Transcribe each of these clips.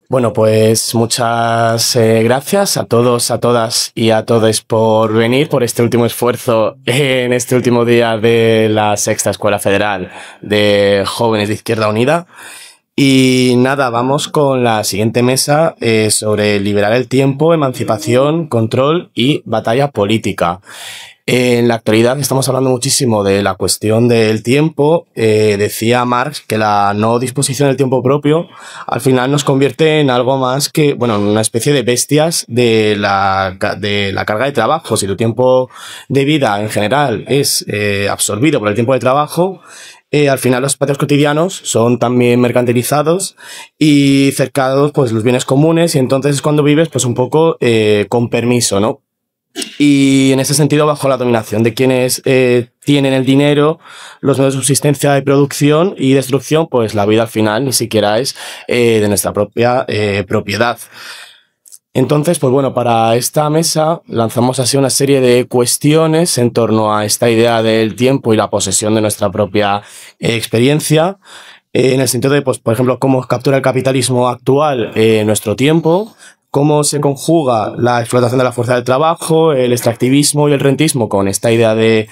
Bueno, pues muchas gracias a todos, a todas y a todos por venir, por este último esfuerzo en este último día de la Sexta Escuela Federal de Jóvenes de Izquierda Unida. Y nada, vamos con la siguiente mesa sobre liberar el tiempo, emancipación, control y batalla política. En la actualidad estamos hablando muchísimo de la cuestión del tiempo. Decía Marx que la no disposición del tiempo propio al final nos convierte en algo más que, bueno, en una especie de bestias de la carga de trabajo. Si tu tiempo de vida en general es absorbido por el tiempo de trabajo, al final los espacios cotidianos son también mercantilizados y cercados pues los bienes comunes, y entonces es cuando vives pues un poco con permiso, ¿no? Y en ese sentido, bajo la dominación de quienes tienen el dinero, los medios de subsistencia, y producción y destrucción, pues la vida al final ni siquiera es de nuestra propia propiedad. Entonces, pues bueno, para esta mesa lanzamos así una serie de cuestiones en torno a esta idea del tiempo y la posesión de nuestra propia experiencia, en el sentido de, pues, por ejemplo, cómo captura el capitalismo actual nuestro tiempo, cómo se conjuga la explotación de la fuerza del trabajo, el extractivismo y el rentismo con esta idea del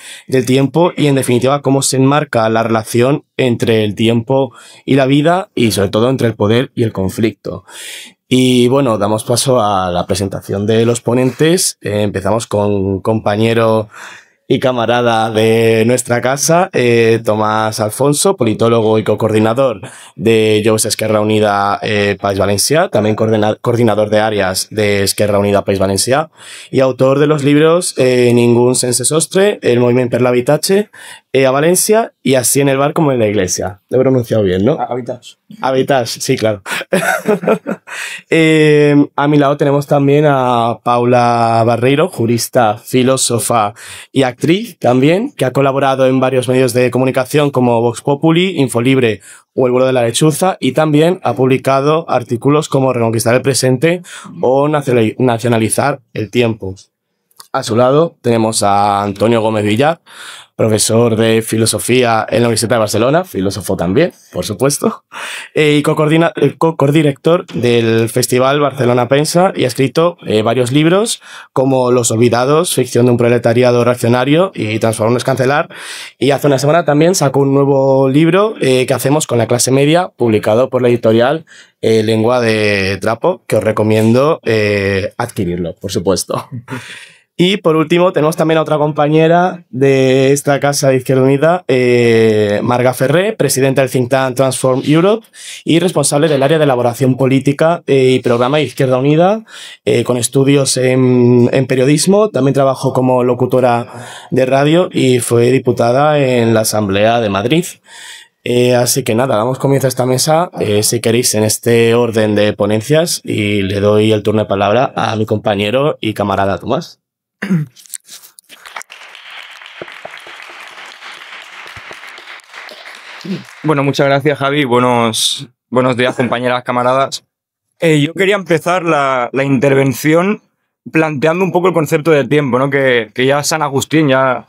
tiempo, y en definitiva cómo se enmarca la relación entre el tiempo y la vida, y sobre todo entre el poder y el conflicto. Y bueno, damos paso a la presentación de los ponentes. Empezamos con un compañero y camarada de nuestra casa, Tomás Alfonso, politólogo y cocoordinador de Joves Esquerra Unida País Valencià, también coordinador de áreas de Esquerra Unida País Valencià, y autor de los libros Ningún sense sostre, El moviment per l'habitatge a Valencia y Así en el bar como en la iglesia. Lo he pronunciado bien, ¿no? Habitats. Habitats, sí, claro. A mi lado tenemos también a Paula Barreiro, jurista, filósofa y actriz también, que ha colaborado en varios medios de comunicación como Vox Populi, Infolibre o El vuelo de la lechuza, y también ha publicado artículos como Reconquistar el presente o Nacionalizar el tiempo. A su lado tenemos a Antonio Gómez Villar, profesor de filosofía en la Universidad de Barcelona, filósofo también, por supuesto, y co-codirector del Festival Barcelona Pensa, y ha escrito varios libros como Los Olvidados, ficción de un proletariado reaccionario y Transformarnos cancelar, y hace una semana también sacó un nuevo libro que hacemos con la clase media, publicado por la editorial Lengua de Trapo, que os recomiendo adquirirlo, por supuesto. Y por último tenemos también a otra compañera de esta casa de Izquierda Unida, Marga Ferré, presidenta del think tank Transform Europe y responsable del área de elaboración política y programa de Izquierda Unida, con estudios en periodismo. También trabajó como locutora de radio y fue diputada en la Asamblea de Madrid. Así que nada, damos comienzo a esta mesa, si queréis, en este orden de ponencias, y le doy el turno de palabra a mi compañero y camarada Tomás. Bueno, muchas gracias, Javi. Buenos días, compañeras, camaradas. Yo quería empezar la intervención planteando un poco el concepto de tiempo, ¿no? Que ya San Agustín ya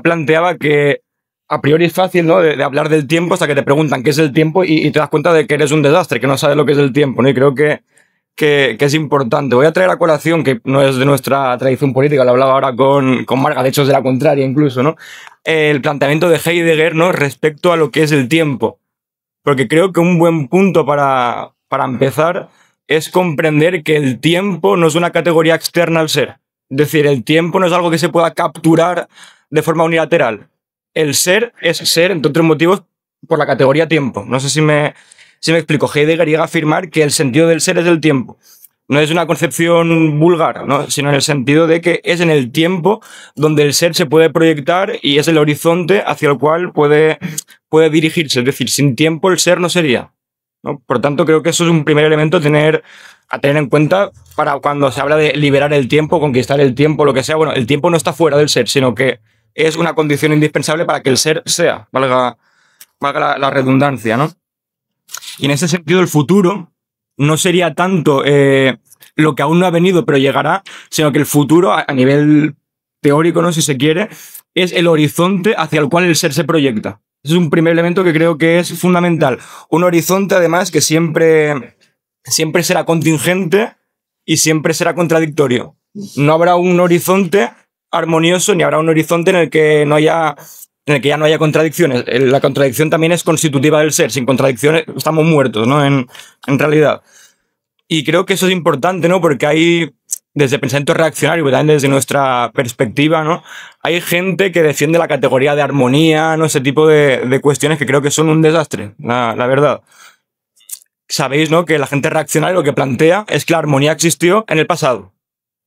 planteaba que a priori es fácil, ¿no? de hablar del tiempo hasta que te preguntan qué es el tiempo y te das cuenta de que eres un desastre, que no sabes lo que es el tiempo, ¿no? Y creo que es importante. Voy a traer a colación, que no es de nuestra tradición política, lo hablaba ahora con Marga, de hecho es de la contraria incluso, ¿no? El planteamiento de Heidegger, ¿no? Respecto a lo que es el tiempo. Porque creo que un buen punto para empezar es comprender que el tiempo no es una categoría externa al ser. Es decir, el tiempo no es algo que se pueda capturar de forma unilateral. El ser es ser, entre otros motivos, por la categoría tiempo. No sé si me explico. Heidegger llega a afirmar que el sentido del ser es el tiempo. No es una concepción vulgar, ¿no? Sino en el sentido de que es en el tiempo donde el ser se puede proyectar y es el horizonte hacia el cual puede dirigirse. Es decir, sin tiempo el ser no sería, ¿no? Por tanto, creo que eso es un primer elemento a tener en cuenta para cuando se habla de liberar el tiempo, conquistar el tiempo, lo que sea. Bueno, el tiempo no está fuera del ser, sino que es una condición indispensable para que el ser sea, valga la redundancia, ¿no? Y en ese sentido el futuro no sería tanto lo que aún no ha venido pero llegará, sino que el futuro a nivel teórico, ¿no? Si se quiere, es el horizonte hacia el cual el ser se proyecta. Ese es un primer elemento que creo que es fundamental. Un horizonte, además, que siempre siempre será contingente y siempre será contradictorio. No habrá un horizonte armonioso ni habrá un horizonte en el que ya no haya contradicciones. La contradicción también es constitutiva del ser. Sin contradicciones estamos muertos, ¿no? En realidad. Y creo que eso es importante, ¿no? Porque hay, desde el pensamiento reaccionario, pero también desde nuestra perspectiva, ¿no? Hay gente que defiende la categoría de armonía, ¿no? Ese tipo de cuestiones que creo que son un desastre, la verdad. Sabéis, ¿no? Que la gente reaccionaria lo que plantea es que la armonía existió en el pasado,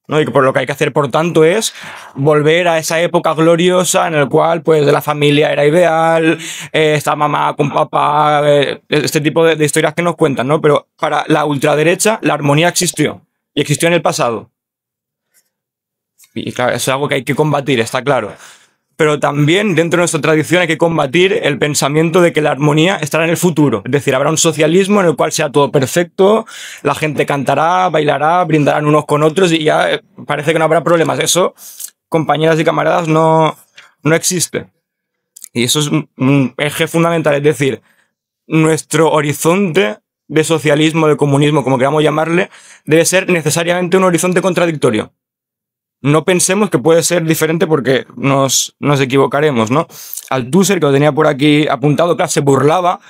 ¿no? Y que por lo que hay que hacer, por tanto, es volver a esa época gloriosa en la cual, pues, la familia era ideal, esta mamá con papá, este tipo de historias que nos cuentan, ¿no? Pero para la ultraderecha, la armonía existió. Y existió en el pasado. Y claro, eso es algo que hay que combatir, está claro. Pero también dentro de nuestra tradición hay que combatir el pensamiento de que la armonía estará en el futuro. Es decir, habrá un socialismo en el cual sea todo perfecto, la gente cantará, bailará, brindarán unos con otros y ya parece que no habrá problemas. Eso, compañeras y camaradas, no existe. Y eso es un eje fundamental. Es decir, nuestro horizonte de socialismo, de comunismo, como queramos llamarle, debe ser necesariamente un horizonte contradictorio. No pensemos que puede ser diferente porque nos equivocaremos, ¿no? Althusser, que lo tenía por aquí apuntado, claro, se burlaba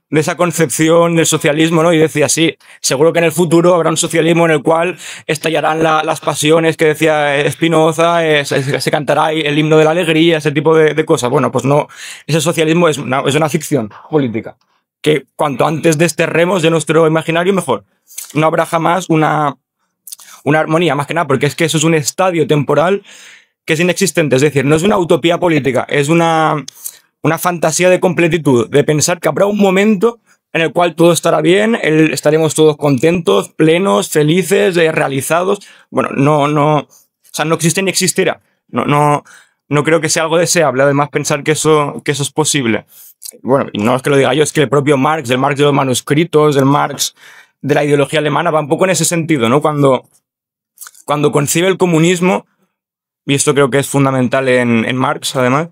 de esa concepción del socialismo, ¿no? Y decía, sí, seguro que en el futuro habrá un socialismo en el cual estallarán las pasiones que decía Spinoza, se cantará el himno de la alegría, ese tipo de cosas. Bueno, pues no, ese socialismo es una ficción política, que cuanto antes desterremos de nuestro imaginario, mejor. No habrá jamás una armonía, más que nada, porque es que eso es un estadio temporal que es inexistente. Es decir, no es una utopía política, es una fantasía de completitud, de pensar que habrá un momento en el cual todo estará bien, estaremos todos contentos, plenos, felices, realizados. Bueno, o sea, no existe ni existirá. No creo que sea algo deseable, además, pensar que eso es posible. Bueno, y no es que lo diga yo, es que el propio Marx, el Marx de los manuscritos, el Marx de la ideología alemana, va un poco en ese sentido, ¿no? Cuando concibe el comunismo, y esto creo que es fundamental en Marx, además,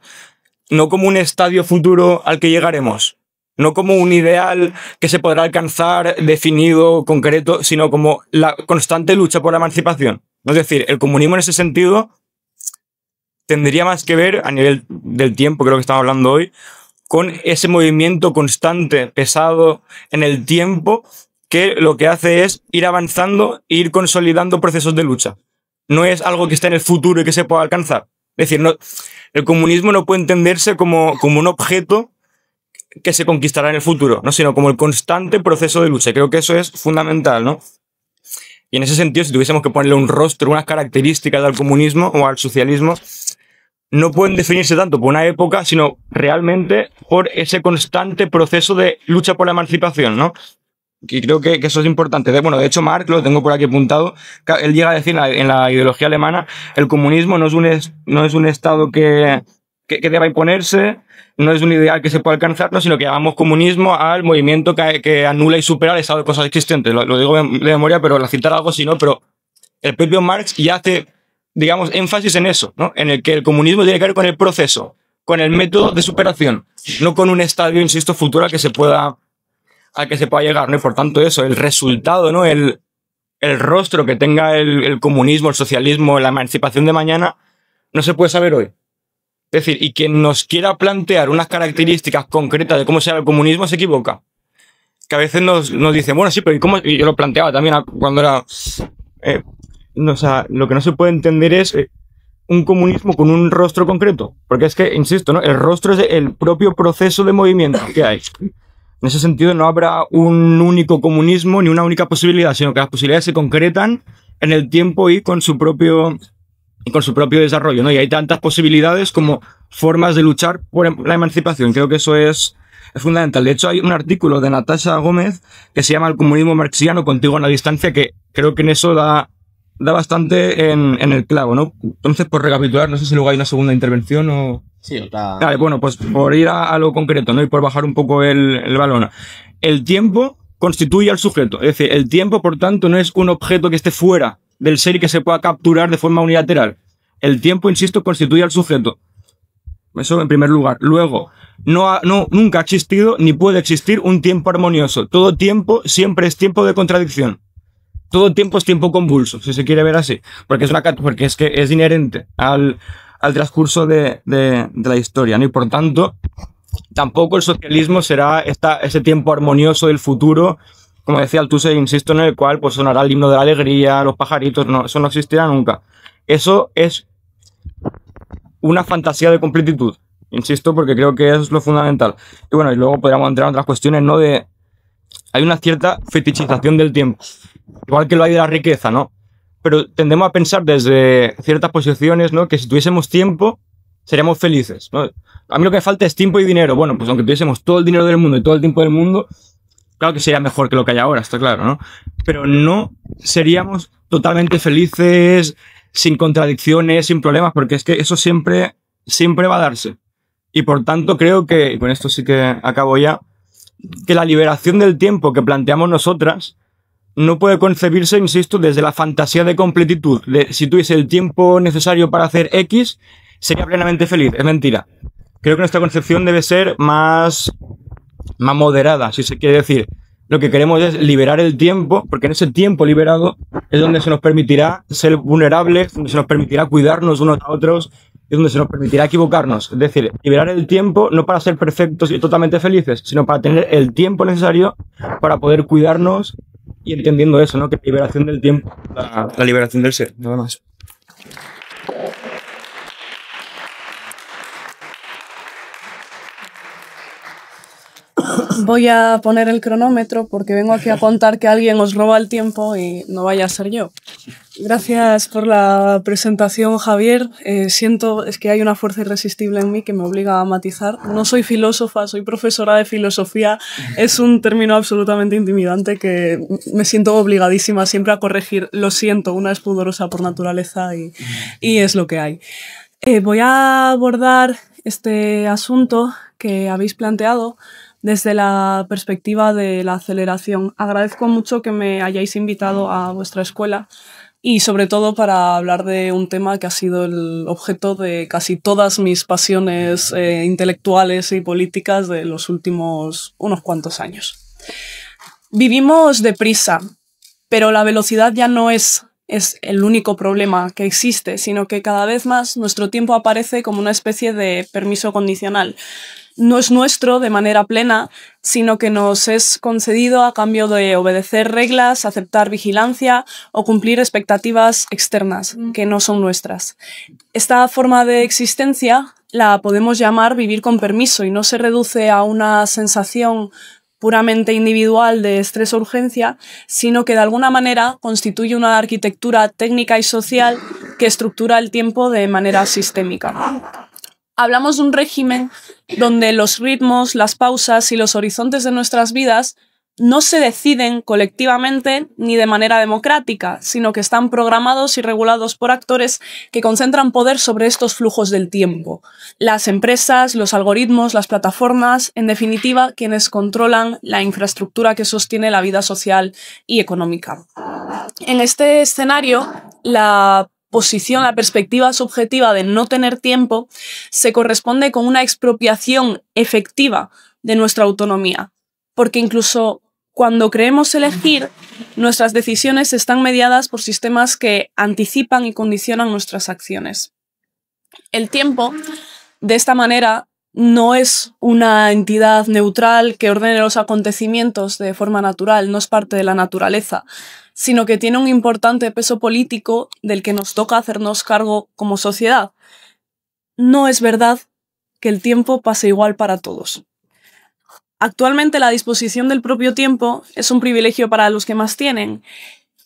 no como un estadio futuro al que llegaremos, no como un ideal que se podrá alcanzar definido, concreto, sino como la constante lucha por la emancipación. Es decir, el comunismo en ese sentido tendría más que ver, a nivel del tiempo, creo que estamos hablando hoy, con ese movimiento constante, pesado en el tiempo, que lo que hace es ir avanzando e ir consolidando procesos de lucha. No es algo que esté en el futuro y que se pueda alcanzar. Es decir, el comunismo no puede entenderse como un objeto que se conquistará en el futuro, ¿no? Sino como el constante proceso de lucha. Y creo que eso es fundamental, ¿no? Y en ese sentido, si tuviésemos que ponerle un rostro, unas características al comunismo o al socialismo, no pueden definirse tanto por una época, sino realmente por ese constante proceso de lucha por la emancipación, ¿no? Y creo que eso es importante. De hecho, Marx, lo tengo por aquí apuntado, él llega a decir en la ideología alemana, el comunismo no es un estado que deba imponerse, no es un ideal que se pueda alcanzar, no, sino que llamamos comunismo al movimiento que anula y supera el estado de cosas existentes. Lo digo de memoria, pero al citar algo así, ¿no? Pero el propio Marx ya hace, digamos, énfasis en eso, ¿no? En el que el comunismo tiene que ver con el proceso, con el método de superación, no con un estadio, insisto, futuro al que se pueda llegar, ¿no? Y por tanto eso, el resultado, ¿no? El rostro que tenga el comunismo, el socialismo, la emancipación de mañana, no se puede saber hoy. Es decir, y quien nos quiera plantear unas características concretas de cómo será el comunismo se equivoca. Que a veces nos dice, bueno, sí, pero ¿y cómo? Y yo lo planteaba también cuando era... o sea, lo que no se puede entender es un comunismo con un rostro concreto. Porque es que, insisto, ¿no? El rostro es el propio proceso de movimiento que hay. En ese sentido no habrá un único comunismo ni una única posibilidad, sino que las posibilidades se concretan en el tiempo y con su propio desarrollo, ¿no? Y hay tantas posibilidades como formas de luchar por la emancipación. Creo que eso es fundamental. De hecho, hay un artículo de Natasha Gómez que se llama El comunismo marxiano contigo en la distancia, que creo que en eso da bastante en el clavo, ¿no? Entonces, por recapitular, no sé si luego hay una segunda intervención o... Sí, otra... Vale, bueno, pues por ir a lo concreto, ¿no? Y por bajar un poco el balón. El tiempo constituye al sujeto. Es decir, el tiempo, por tanto, no es un objeto que esté fuera del ser y que se pueda capturar de forma unilateral. El tiempo, insisto, constituye al sujeto. Eso en primer lugar. Luego, nunca ha existido ni puede existir un tiempo armonioso. Todo tiempo siempre es tiempo de contradicción. Todo tiempo es tiempo convulso, si se quiere ver así. Porque es que es inherente al transcurso de la historia, ¿no? Y por tanto, tampoco el socialismo será ese tiempo armonioso del futuro, como decía Althusser, insisto, en el cual pues sonará el himno de la alegría, los pajaritos. No, eso no existirá nunca. Eso es una fantasía de completitud, insisto, porque creo que es lo fundamental. Y bueno, y luego podríamos entrar en otras cuestiones, ¿no? Hay una cierta fetichización del tiempo, igual que lo hay de la riqueza, ¿no? Pero tendemos a pensar desde ciertas posiciones, ¿no? Que si tuviésemos tiempo, seríamos felices, ¿no? A mí lo que me falta es tiempo y dinero. Bueno, pues aunque tuviésemos todo el dinero del mundo y todo el tiempo del mundo, claro que sería mejor que lo que hay ahora, está claro, ¿no? Pero no seríamos totalmente felices, sin contradicciones, sin problemas, porque es que eso siempre va a darse. Y por tanto creo que, y con esto sí que acabo ya, que la liberación del tiempo que planteamos nosotras no puede concebirse, insisto, desde la fantasía de completitud. Si tuviese el tiempo necesario para hacer X, sería plenamente feliz. Es mentira. Creo que nuestra concepción debe ser más moderada, si se quiere decir. Lo que queremos es liberar el tiempo, porque en ese tiempo liberado es donde se nos permitirá ser vulnerables, donde se nos permitirá cuidarnos unos a otros, es donde se nos permitirá equivocarnos. Es decir, liberar el tiempo no para ser perfectos y totalmente felices, sino para tener el tiempo necesario para poder cuidarnos, y entendiendo eso, ¿no? Que liberación del tiempo, la liberación del ser, nada más. Voy a poner el cronómetro porque vengo aquí a contar que alguien os roba el tiempo y no vaya a ser yo. Gracias por la presentación, Javier. Siento, es que hay una fuerza irresistible en mí que me obliga a matizar. No soy filósofa, soy profesora de filosofía. Es un término absolutamente intimidante que me siento obligadísima siempre a corregir. Lo siento, una es pudorosa por naturaleza y es lo que hay. Voy a abordar este asunto que habéis planteado desde la perspectiva de la aceleración. Agradezco mucho que me hayáis invitado a vuestra escuela y sobre todo para hablar de un tema que ha sido el objeto de casi todas mis pasiones intelectuales y políticas de los últimos unos cuantos años. Vivimos deprisa, pero la velocidad ya no es el único problema que existe, sino que cada vez más nuestro tiempo aparece como una especie de permiso condicional. No es nuestro de manera plena, sino que nos es concedido a cambio de obedecer reglas, aceptar vigilancia o cumplir expectativas externas que no son nuestras. Esta forma de existencia la podemos llamar vivir con permiso y no se reduce a una sensación puramente individual de estrés o urgencia, sino que de alguna manera constituye una arquitectura técnica y social que estructura el tiempo de manera sistémica. Hablamos de un régimen donde los ritmos, las pausas y los horizontes de nuestras vidas no se deciden colectivamente ni de manera democrática, sino que están programados y regulados por actores que concentran poder sobre estos flujos del tiempo. Las empresas, los algoritmos, las plataformas, en definitiva, quienes controlan la infraestructura que sostiene la vida social y económica. En este escenario, la perspectiva subjetiva de no tener tiempo se corresponde con una expropiación efectiva de nuestra autonomía, porque incluso cuando creemos elegir, nuestras decisiones están mediadas por sistemas que anticipan y condicionan nuestras acciones. El tiempo, de esta manera, no es una entidad neutral que ordene los acontecimientos de forma natural, no es parte de la naturaleza, sino que tiene un importante peso político del que nos toca hacernos cargo como sociedad. No es verdad que el tiempo pase igual para todos. Actualmente la disposición del propio tiempo es un privilegio para los que más tienen,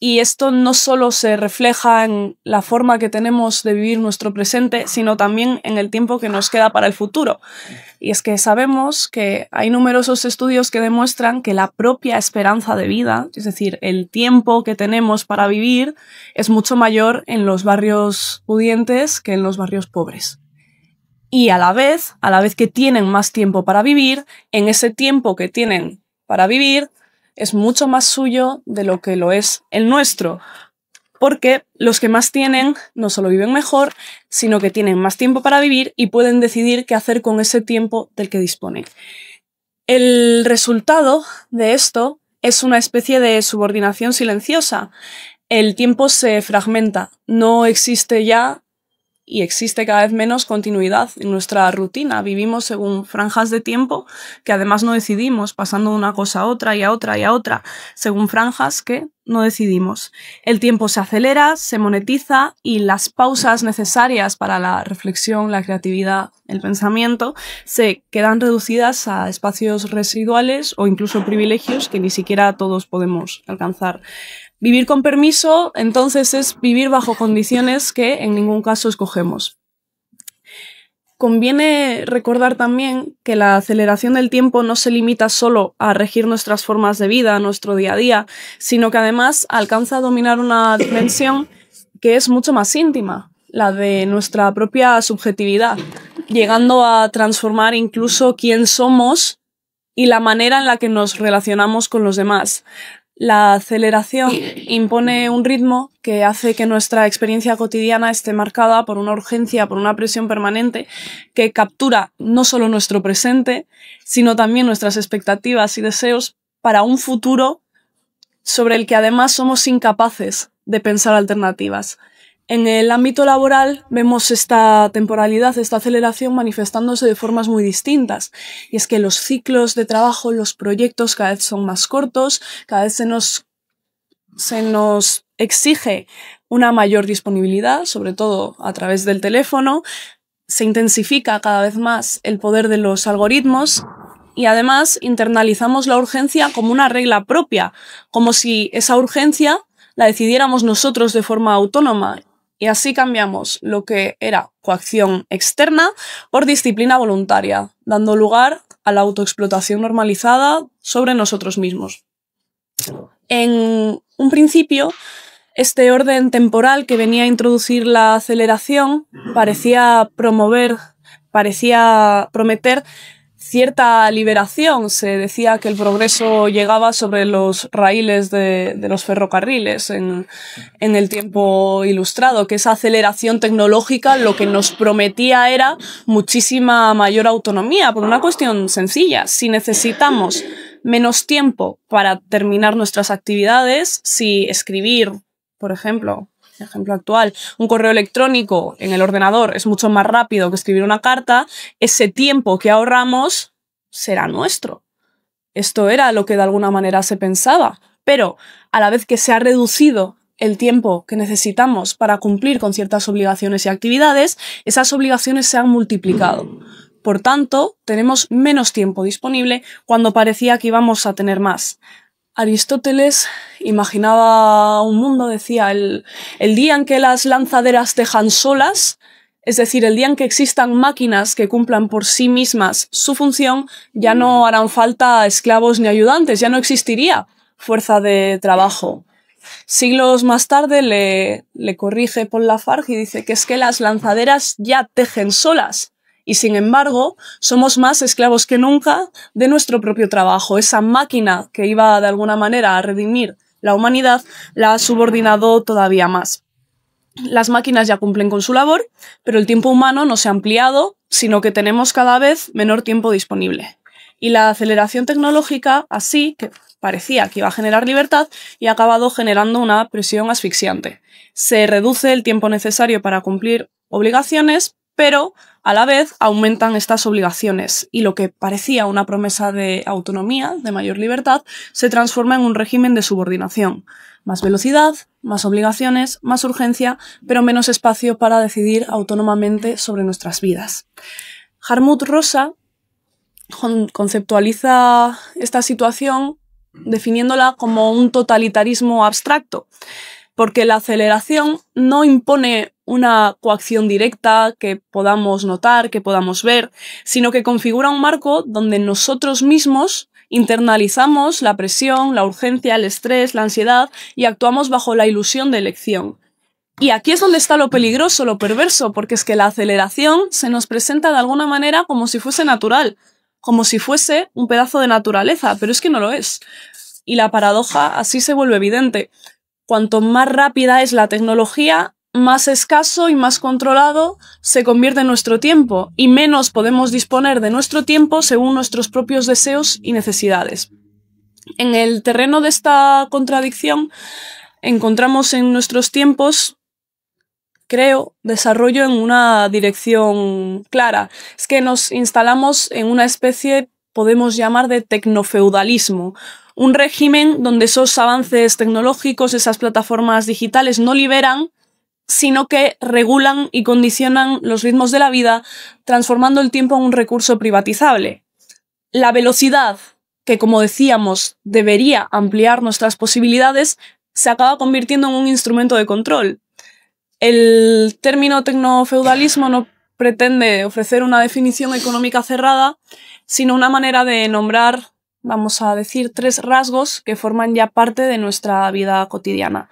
y esto no solo se refleja en la forma que tenemos de vivir nuestro presente, sino también en el tiempo que nos queda para el futuro. Y es que sabemos que hay numerosos estudios que demuestran que la propia esperanza de vida, es decir, el tiempo que tenemos para vivir, es mucho mayor en los barrios pudientes que en los barrios pobres. Y a la vez que tienen más tiempo para vivir, en ese tiempo que tienen para vivir, es mucho más suyo de lo que lo es el nuestro. porque los que más tienen no solo viven mejor, sino que tienen más tiempo para vivir y pueden decidir qué hacer con ese tiempo del que disponen. El resultado de esto es una especie de subordinación silenciosa. El tiempo se fragmenta, no existe ya y existe cada vez menos continuidad en nuestra rutina. Vivimos según franjas de tiempo que además no decidimos, pasando de una cosa a otra y a otra y a otra, según franjas que no decidimos. El tiempo se acelera, se monetiza y las pausas necesarias para la reflexión, la creatividad, el pensamiento, se quedan reducidas a espacios residuales o incluso privilegios que ni siquiera todos podemos alcanzar. Vivir con permiso, entonces, es vivir bajo condiciones que en ningún caso escogemos. Conviene recordar también que la aceleración del tiempo no se limita solo a regir nuestras formas de vida, nuestro día a día, sino que además alcanza a dominar una dimensión que es mucho más íntima, la de nuestra propia subjetividad, llegando a transformar incluso quién somos y la manera en la que nos relacionamos con los demás. La aceleración impone un ritmo que hace que nuestra experiencia cotidiana esté marcada por una urgencia, por una presión permanente que captura no solo nuestro presente, sino también nuestras expectativas y deseos para un futuro sobre el que además somos incapaces de pensar alternativas. En el ámbito laboral vemos esta temporalidad, esta aceleración manifestándose de formas muy distintas. Y es que los ciclos de trabajo, los proyectos cada vez son más cortos, cada vez se nos exige una mayor disponibilidad, sobre todo a través del teléfono, se intensifica cada vez más el poder de los algoritmos y además internalizamos la urgencia como una regla propia, como si esa urgencia la decidiéramos nosotros de forma autónoma. Y así cambiamos lo que era coacción externa por disciplina voluntaria, dando lugar a la autoexplotación normalizada sobre nosotros mismos. En un principio, este orden temporal que venía a introducir la aceleración parecía prometer cierta liberación. Se decía que el progreso llegaba sobre los raíles de los ferrocarriles en el tiempo ilustrado, que esa aceleración tecnológica lo que nos prometía era muchísima mayor autonomía, por una cuestión sencilla. Si necesitamos menos tiempo para terminar nuestras actividades, si escribir, por ejemplo actual, un correo electrónico en el ordenador es mucho más rápido que escribir una carta, ese tiempo que ahorramos será nuestro. Esto era lo que de alguna manera se pensaba, pero a la vez que se ha reducido el tiempo que necesitamos para cumplir con ciertas obligaciones y actividades, esas obligaciones se han multiplicado. Por tanto, tenemos menos tiempo disponible cuando parecía que íbamos a tener más. Aristóteles imaginaba un mundo, decía, el día en que las lanzaderas dejan solas, es decir, el día en que existan máquinas que cumplan por sí mismas su función, ya no harán falta esclavos ni ayudantes, ya no existiría fuerza de trabajo. Siglos más tarde le corrige Paul Lafargue y dice que es que las lanzaderas ya tejen solas. Y sin embargo, somos más esclavos que nunca de nuestro propio trabajo. Esa máquina que iba de alguna manera a redimir la humanidad la ha subordinado todavía más. Las máquinas ya cumplen con su labor, pero el tiempo humano no se ha ampliado, sino que tenemos cada vez menor tiempo disponible. Y la aceleración tecnológica, así, que parecía que iba a generar libertad, y ha acabado generando una presión asfixiante. Se reduce el tiempo necesario para cumplir obligaciones, pero a la vez aumentan estas obligaciones y lo que parecía una promesa de autonomía, de mayor libertad, se transforma en un régimen de subordinación. Más velocidad, más obligaciones, más urgencia, pero menos espacio para decidir autónomamente sobre nuestras vidas. Hartmut Rosa conceptualiza esta situación definiéndola como un totalitarismo abstracto, porque la aceleración no impone una coacción directa que podamos notar, que podamos ver, sino que configura un marco donde nosotros mismos internalizamos la presión, la urgencia, el estrés, la ansiedad y actuamos bajo la ilusión de elección. Y aquí es donde está lo peligroso, lo perverso, porque es que la aceleración se nos presenta de alguna manera como si fuese natural, como si fuese un pedazo de naturaleza, pero es que no lo es. Y la paradoja así se vuelve evidente. cuanto más rápida es la tecnología, más escaso y más controlado se convierte nuestro tiempo y menos podemos disponer de nuestro tiempo según nuestros propios deseos y necesidades. En el terreno de esta contradicción encontramos en nuestros tiempos, creo, desarrollo en una dirección clara. Es que nos instalamos en una especie, podemos llamar, de tecnofeudalismo. Un régimen donde esos avances tecnológicos, esas plataformas digitales no liberan, sino que regulan y condicionan los ritmos de la vida, transformando el tiempo en un recurso privatizable. La velocidad, que como decíamos debería ampliar nuestras posibilidades, se acaba convirtiendo en un instrumento de control. El término tecnofeudalismo no pretende ofrecer una definición económica cerrada, sino una manera de nombrar, vamos a decir, 3 rasgos que forman ya parte de nuestra vida cotidiana.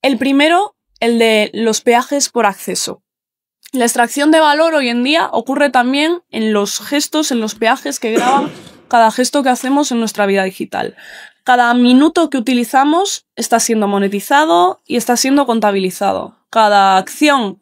El primero, el de los peajes por acceso. La extracción de valor hoy en día ocurre también en los gestos, en los peajes que graban cada gesto que hacemos en nuestra vida digital. Cada minuto que utilizamos está siendo monetizado y está siendo contabilizado. Cada acción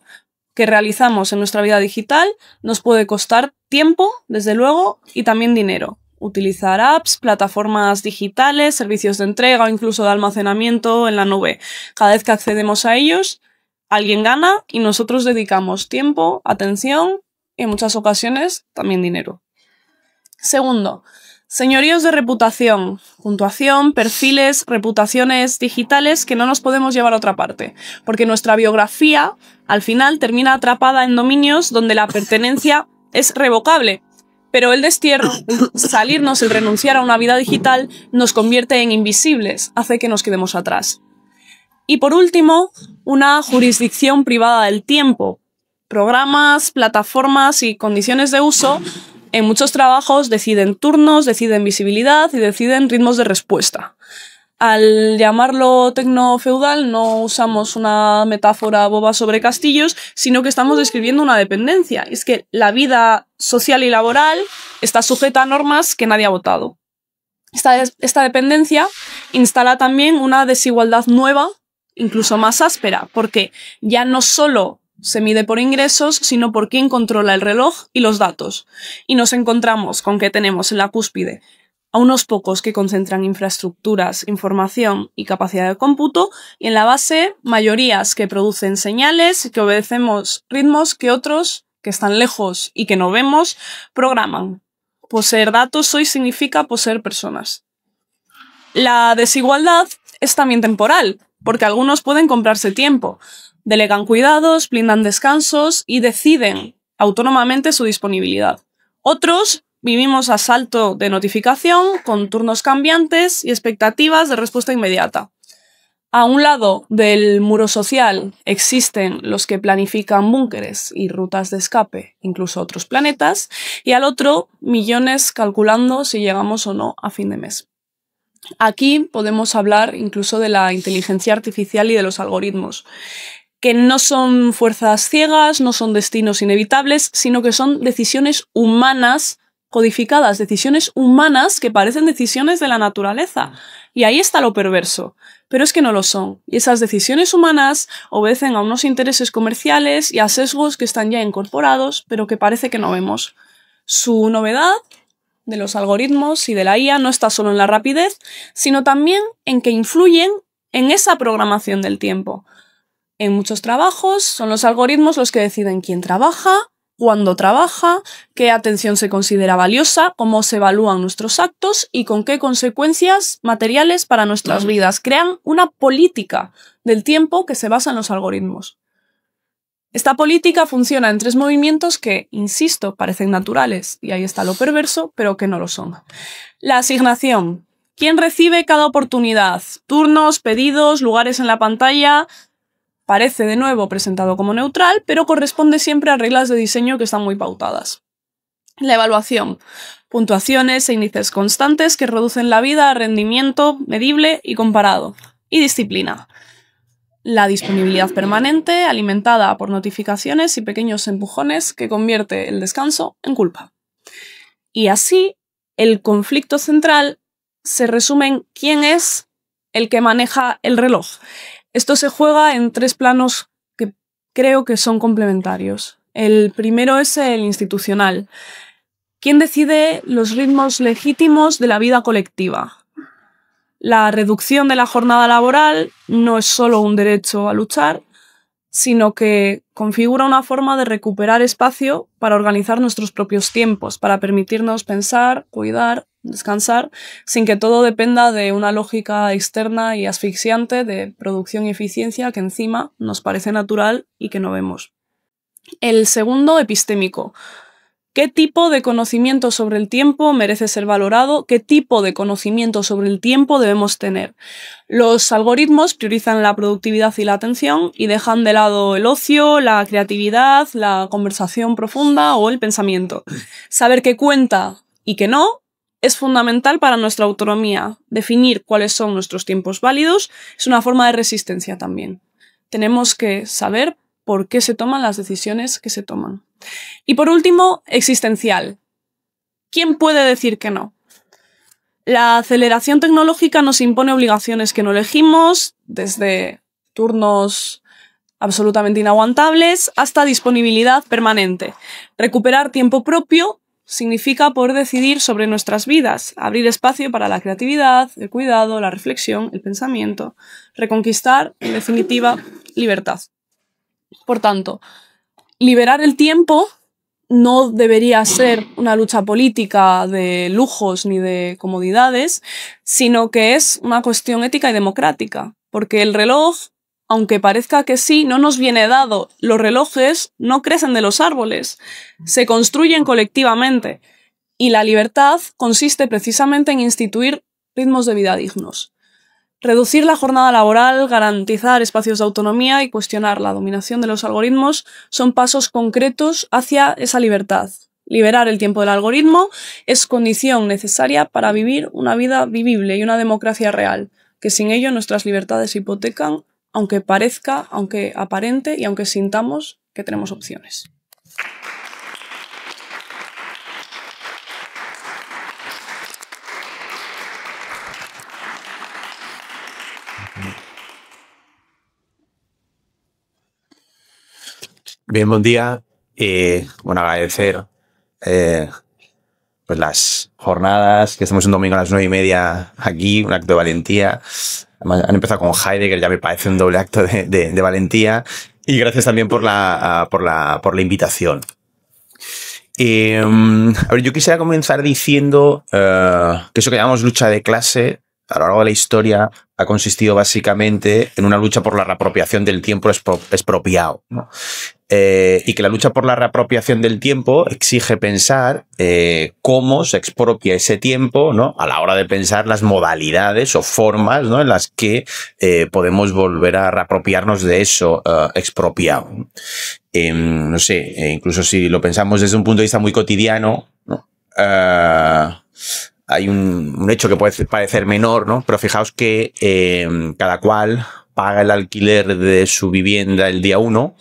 que realizamos en nuestra vida digital nos puede costar tiempo, desde luego, y también dinero. Utilizar apps, plataformas digitales, servicios de entrega o incluso de almacenamiento en la nube. Cada vez que accedemos a ellos, alguien gana y nosotros dedicamos tiempo, atención y en muchas ocasiones también dinero. Segundo, señoríos de reputación, puntuación, perfiles, reputaciones digitales que no nos podemos llevar a otra parte, porque nuestra biografía al final termina atrapada en dominios donde la pertenencia es revocable. Pero el destierro, salirnos, el renunciar a una vida digital, nos convierte en invisibles, hace que nos quedemos atrás. Y por último, una jurisdicción privada del tiempo. Programas, plataformas y condiciones de uso en muchos trabajos deciden turnos, deciden visibilidad y deciden ritmos de respuesta. Al llamarlo tecnofeudal no usamos una metáfora boba sobre castillos, sino que estamos describiendo una dependencia. Es que la vida social y laboral está sujeta a normas que nadie ha votado. Esta dependencia instala también una desigualdad nueva, incluso más áspera, porque ya no solo se mide por ingresos, sino por quién controla el reloj y los datos. Y nos encontramos con que tenemos en la cúspide a unos pocos que concentran infraestructuras, información y capacidad de cómputo, y en la base mayorías que producen señales, que obedecemos ritmos que otros, que están lejos y que no vemos, programan. Poseer datos hoy significa poseer personas. La desigualdad es también temporal, porque algunos pueden comprarse tiempo, delegan cuidados, blindan descansos y deciden autónomamente su disponibilidad. Otros vivimos a salto de notificación, con turnos cambiantes y expectativas de respuesta inmediata. A un lado del muro social existen los que planifican búnkeres y rutas de escape, incluso a otros planetas, y al otro, millones calculando si llegamos o no a fin de mes. Aquí podemos hablar incluso de la inteligencia artificial y de los algoritmos, que no son fuerzas ciegas, no son destinos inevitables, sino que son decisiones humanas codificadas, decisiones humanas que parecen decisiones de la naturaleza. Y ahí está lo perverso. Pero es que no lo son. Y esas decisiones humanas obedecen a unos intereses comerciales y a sesgos que están ya incorporados, pero que parece que no vemos. Su novedad de los algoritmos y de la IA no está solo en la rapidez, sino también en que influyen en esa programación del tiempo. En muchos trabajos son los algoritmos los que deciden quién trabaja, cuándo trabaja, qué atención se considera valiosa, cómo se evalúan nuestros actos y con qué consecuencias materiales para nuestras vidas. Crean una política del tiempo que se basa en los algoritmos. Esta política funciona en 3 movimientos que, insisto, parecen naturales, y ahí está lo perverso, pero que no lo son. La asignación. ¿Quién recibe cada oportunidad? Turnos, pedidos, lugares en la pantalla. Parece de nuevo presentado como neutral, pero corresponde siempre a reglas de diseño que están muy pautadas. La evaluación. Puntuaciones e índices constantes que reducen la vida a rendimiento medible y comparado. Y disciplina. La disponibilidad permanente, alimentada por notificaciones y pequeños empujones que convierte el descanso en culpa. Y así, el conflicto central se resume en quién es el que maneja el reloj. Esto se juega en 3 planos que creo que son complementarios. El primero es el institucional. ¿Quién decide los ritmos legítimos de la vida colectiva? La reducción de la jornada laboral no es solo un derecho a luchar, sino que configura una forma de recuperar espacio para organizar nuestros propios tiempos, para permitirnos pensar, cuidar, descansar, sin que todo dependa de una lógica externa y asfixiante de producción y eficiencia que encima nos parece natural y que no vemos. El segundo, epistémico. ¿Qué tipo de conocimiento sobre el tiempo merece ser valorado? ¿Qué tipo de conocimiento sobre el tiempo debemos tener? Los algoritmos priorizan la productividad y la atención y dejan de lado el ocio, la creatividad, la conversación profunda o el pensamiento. Saber qué cuenta y qué no es fundamental para nuestra autonomía. Definir cuáles son nuestros tiempos válidos es una forma de resistencia también. Tenemos que saber por qué se toman las decisiones que se toman. Y por último, existencial. ¿Quién puede decir que no? La aceleración tecnológica nos impone obligaciones que no elegimos, desde turnos absolutamente inaguantables hasta disponibilidad permanente. Recuperar tiempo propio significa poder decidir sobre nuestras vidas, abrir espacio para la creatividad, el cuidado, la reflexión, el pensamiento, reconquistar, en definitiva, libertad. Por tanto, liberar el tiempo no debería ser una lucha política de lujos ni de comodidades, sino que es una cuestión ética y democrática, porque el reloj, aunque parezca que sí, no nos viene dado. Los relojes no crecen de los árboles, se construyen colectivamente, y la libertad consiste precisamente en instituir ritmos de vida dignos. Reducir la jornada laboral, garantizar espacios de autonomía y cuestionar la dominación de los algoritmos son pasos concretos hacia esa libertad. Liberar el tiempo del algoritmo es condición necesaria para vivir una vida vivible y una democracia real, que sin ello nuestras libertades se hipotecan, aunque parezca, aunque aparente y aunque sintamos que tenemos opciones. Bien, buen día. Bueno, agradecer pues las jornadas, que estamos un domingo a las 9:30 aquí, un acto de valentía. Además, han empezado con Heidegger, ya me parece un doble acto de valentía. Y gracias también por la invitación. A ver, yo quisiera comenzar diciendo que eso que llamamos lucha de clase a lo largo de la historia ha consistido básicamente en una lucha por la reapropiación del tiempo expropiado, ¿no? Y que la lucha por la reapropiación del tiempo exige pensar cómo se expropia ese tiempo, ¿no? A la hora de pensar las modalidades o formas, ¿no? En las que podemos volver a reapropiarnos de eso expropiado. No sé, incluso si lo pensamos desde un punto de vista muy cotidiano, ¿no? Hay un hecho que puede parecer menor, ¿no? Pero fijaos que cada cual paga el alquiler de su vivienda el día 1,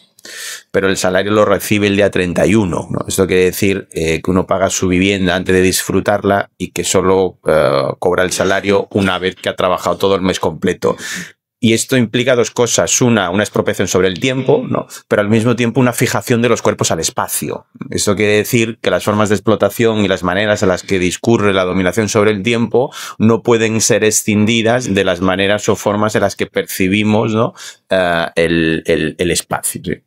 pero el salario lo recibe el día 31, ¿no? Esto quiere decir que uno paga su vivienda antes de disfrutarla y que solo cobra el salario una vez que ha trabajado todo el mes completo. Y esto implica dos cosas. Una expropiación sobre el tiempo, ¿no? Pero al mismo tiempo una fijación de los cuerpos al espacio. Esto quiere decir que las formas de explotación y las maneras en las que discurre la dominación sobre el tiempo no pueden ser escindidas de las maneras o formas en las que percibimos, ¿no? El espacio. ¿Sí?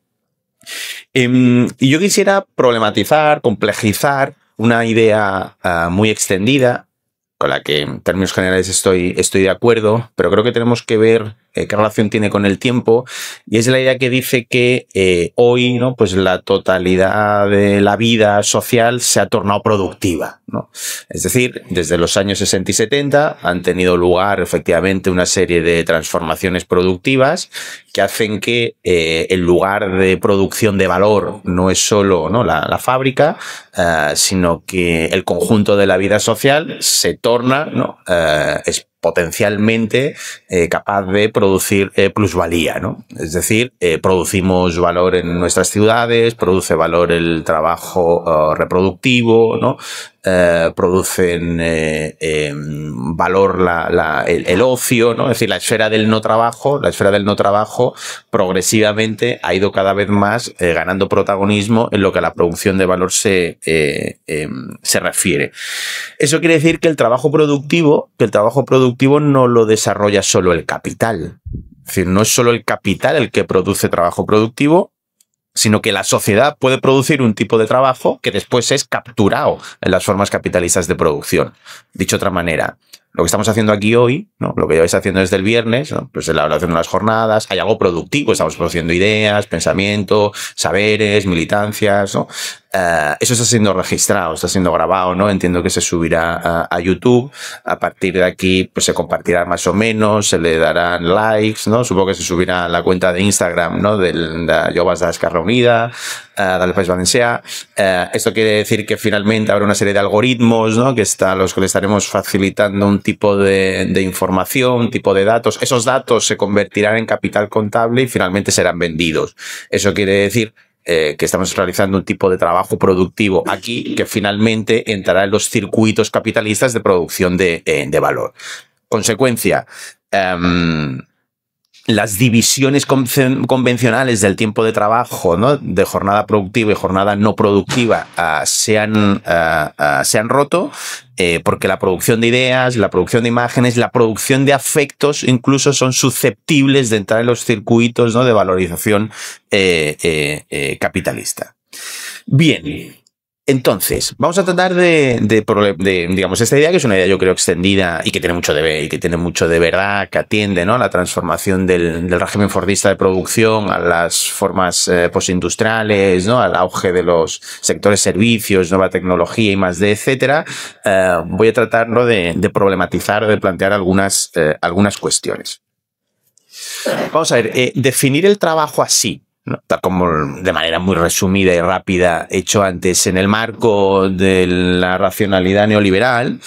Y yo quisiera problematizar, complejizar una idea muy extendida, con la que en términos generales estoy de acuerdo, pero creo que tenemos que ver qué relación tiene con el tiempo, y es la idea que dice que hoy, ¿no? Pues la totalidad de la vida social se ha tornado productiva, ¿no? Es decir, desde los años 60 y 70 han tenido lugar efectivamente una serie de transformaciones productivas que hacen que el lugar de producción de valor no es solo, ¿no? la fábrica, sino que el conjunto de la vida social se torna, ¿no? Es potencialmente capaz de producir plusvalía, ¿no? Es decir, producimos valor en nuestras ciudades, produce valor el trabajo reproductivo, ¿no? producen valor el ocio, ¿no? Es decir, la esfera del no trabajo progresivamente ha ido cada vez más ganando protagonismo en lo que a la producción de valor se refiere. Eso quiere decir que el trabajo productivo no lo desarrolla solo el capital. Es decir, no es solo el capital el que produce trabajo productivo, sino que la sociedad puede producir un tipo de trabajo que después es capturado en las formas capitalistas de producción. Dicho de otra manera, lo que estamos haciendo aquí hoy, ¿no? Lo que lleváis haciendo desde el viernes, ¿no? Pues en la elaboración de las jornadas, hay algo productivo, estamos produciendo ideas, pensamiento, saberes, militancias, ¿no? Eso está siendo registrado, está siendo grabado, ¿no? Entiendo que se subirá a YouTube. A partir de aquí, pues se compartirá más o menos, se le darán likes, ¿no? Supongo que se subirá a la cuenta de Instagram, ¿no? De Joves d'Esquerra Unida, del País Valencià. Esto quiere decir que finalmente habrá una serie de algoritmos, ¿no? A los que le estaremos facilitando un tipo de información, un tipo de datos. Esos datos se convertirán en capital contable y finalmente serán vendidos. Eso quiere decir que estamos realizando un tipo de trabajo productivo aquí que finalmente entrará en los circuitos capitalistas de producción de valor. Consecuencia, las divisiones convencionales del tiempo de trabajo, ¿no? De jornada productiva y jornada no productiva se han roto, porque la producción de ideas, la producción de imágenes, la producción de afectos incluso son susceptibles de entrar en los circuitos, ¿no? De valorización capitalista. Bien. Entonces, vamos a tratar digamos, esta idea, que es una idea yo creo extendida y que tiene mucho de verdad, que atiende, ¿no? A la transformación del régimen fordista de producción, a las formas postindustriales, ¿no? Al auge de los sectores servicios, nueva tecnología y más de etcétera. Voy a tratar, ¿no? de problematizar, de plantear algunas cuestiones. Vamos a ver, definir el trabajo así, ¿no? Tal como de manera muy resumida y rápida hecho antes en el marco de la racionalidad neoliberal.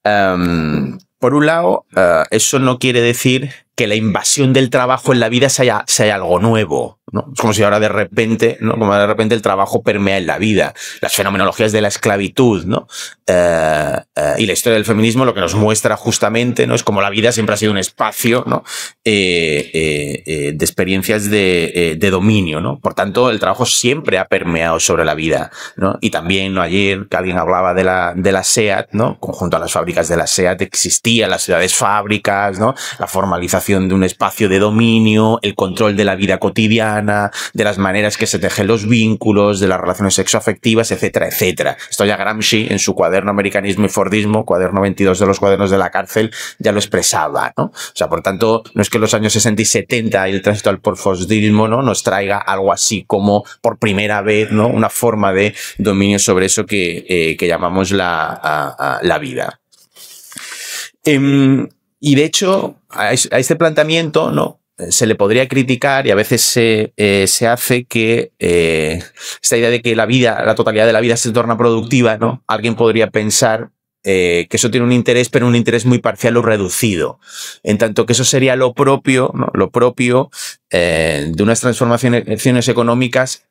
Por un lado, eso no quiere decir que la invasión del trabajo en la vida sea algo nuevo, ¿no? Es como si ahora de repente, ¿no? Como de repente el trabajo permea en la vida. Las fenomenologías de la esclavitud, ¿no? Y la historia del feminismo lo que nos muestra justamente, ¿no? Es como la vida siempre ha sido un espacio, ¿no? De experiencias de dominio, ¿no? Por tanto, el trabajo siempre ha permeado sobre la vida, ¿no? Y también, ¿no? Ayer que alguien hablaba de la SEAT, ¿no? Conjunto a las fábricas de la SEAT existían las ciudades fábricas, ¿no? La formalización de un espacio de dominio, el control de la vida cotidiana, de las maneras que se tejen los vínculos, de las relaciones sexoafectivas, etcétera, etcétera. Esto ya Gramsci en su cuaderno Americanismo y Fordismo, cuaderno 22 de los cuadernos de la cárcel, ya lo expresaba, ¿no? O sea, por tanto, no es que los años 60 y 70 y el tránsito al postfordismo, ¿no? Nos traiga algo así como por primera vez, ¿no? Una forma de dominio sobre eso que llamamos la vida. Y de hecho, a este planteamiento, ¿no? Se le podría criticar, y a veces se hace que esta idea de que la totalidad de la vida se torna productiva, ¿no? Alguien podría pensar que eso tiene un interés, pero un interés muy parcial o reducido. En tanto que eso sería lo propio, ¿no? Lo propio de unas transformaciones económicas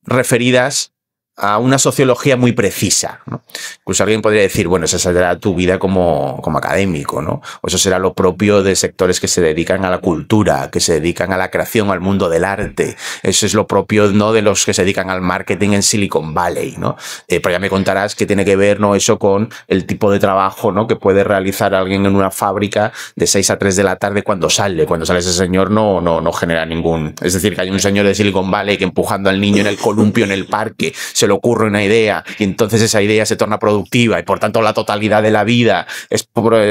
referidas a una sociología muy precisa, ¿no? Incluso alguien podría decir, bueno, esa será tu vida como académico, ¿no? O eso será lo propio de sectores que se dedican a la cultura, que se dedican a la creación, al mundo del arte. Eso es lo propio, ¿no? De los que se dedican al marketing en Silicon Valley, ¿no? Pero ya me contarás qué tiene que ver, ¿no? Eso con el tipo de trabajo, ¿no? Que puede realizar alguien en una fábrica de 6 a 3 de la tarde cuando sale. Cuando sale ese señor no genera ningún... Es decir, que hay un señor de Silicon Valley que empujando al niño en el columpio en el parque se le ocurre una idea y entonces esa idea se torna productiva y por tanto la totalidad de la vida es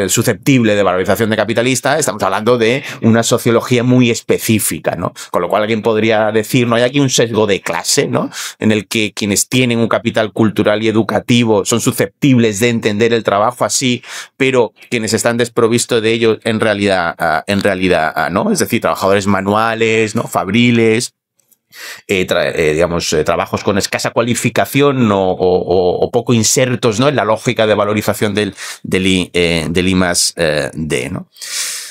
susceptible de valorización de capitalista. Estamos hablando de una sociología muy específica, ¿no? Con lo cual alguien podría decir, no hay aquí un sesgo de clase, ¿no? En el que quienes tienen un capital cultural y educativo son susceptibles de entender el trabajo así, pero quienes están desprovistos de ello en realidad no, es decir, trabajadores manuales, ¿no? Fabriles, trabajos con escasa cualificación o poco insertos, ¿no? En la lógica de valorización del I+D, ¿no?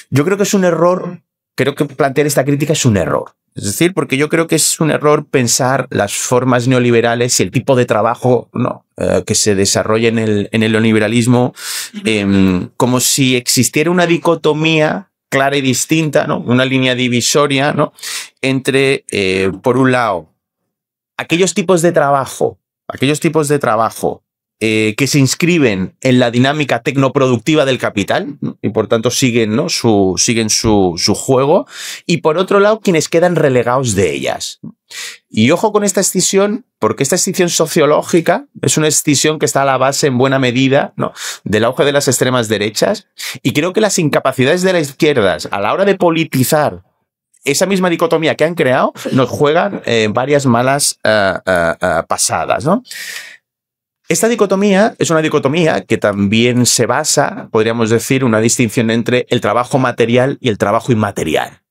Yo creo que es un error, creo que plantear esta crítica es un error. Es decir, porque yo creo que es un error pensar las formas neoliberales y el tipo de trabajo, ¿no?, que se desarrolla en el neoliberalismo como si existiera una dicotomía clara y distinta, ¿no?, una línea divisoria, ¿no?, entre, por un lado, aquellos tipos de trabajo que se inscriben en la dinámica tecnoproductiva del capital, ¿no?, y por tanto siguen, ¿no?, su juego, y por otro lado quienes quedan relegados de ellas. Y ojo con esta escisión, porque esta escisión sociológica es una escisión que está a la base en buena medida, ¿no?, del auge de las extremas derechas, y creo que las incapacidades de las izquierdas a la hora de politizar esa misma dicotomía que han creado nos juegan varias malas pasadas, ¿no? Esta dicotomía es una dicotomía que también se basa, podríamos decir, una distinción entre el trabajo material y el trabajo inmaterial.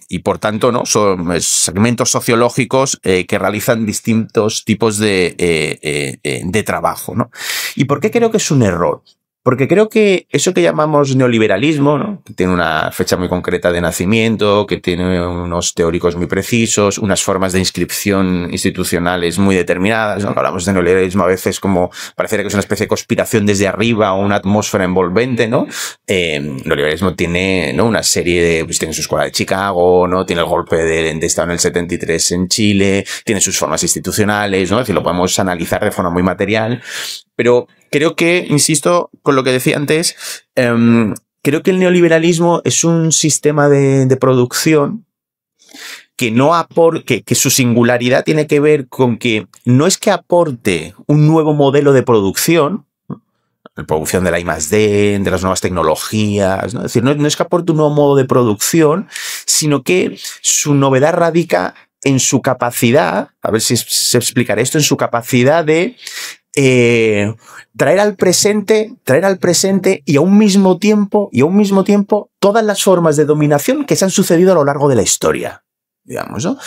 Y por tanto, ¿no?, son segmentos sociológicos que realizan distintos tipos de trabajo, ¿no? ¿Y por qué creo que es un error? Porque creo que eso que llamamos neoliberalismo, ¿no?, que tiene una fecha muy concreta de nacimiento, que tiene unos teóricos muy precisos, unas formas de inscripción institucionales muy determinadas, ¿no?, que hablamos de neoliberalismo a veces como pareciera que es una especie de conspiración desde arriba o una atmósfera envolvente, ¿no? El neoliberalismo tiene, ¿no?, una serie de, pues tiene su escuela de Chicago, ¿no?, tiene el golpe de Estado en el 73 en Chile, tiene sus formas institucionales, ¿no? Es decir, lo podemos analizar de forma muy material, pero creo que, insisto, con lo que decía antes, creo que el neoliberalismo es un sistema de producción que que su singularidad tiene que ver con que no es que aporte un nuevo modelo de producción, la producción de la I+D, de las nuevas tecnologías, ¿no? Es decir, no es que aporte un nuevo modo de producción, sino que su novedad radica en su capacidad, a ver si se explicará esto, en su capacidad de traer al presente y a un mismo tiempo todas las formas de dominación que se han sucedido a lo largo de la historia, digamos, ¿no?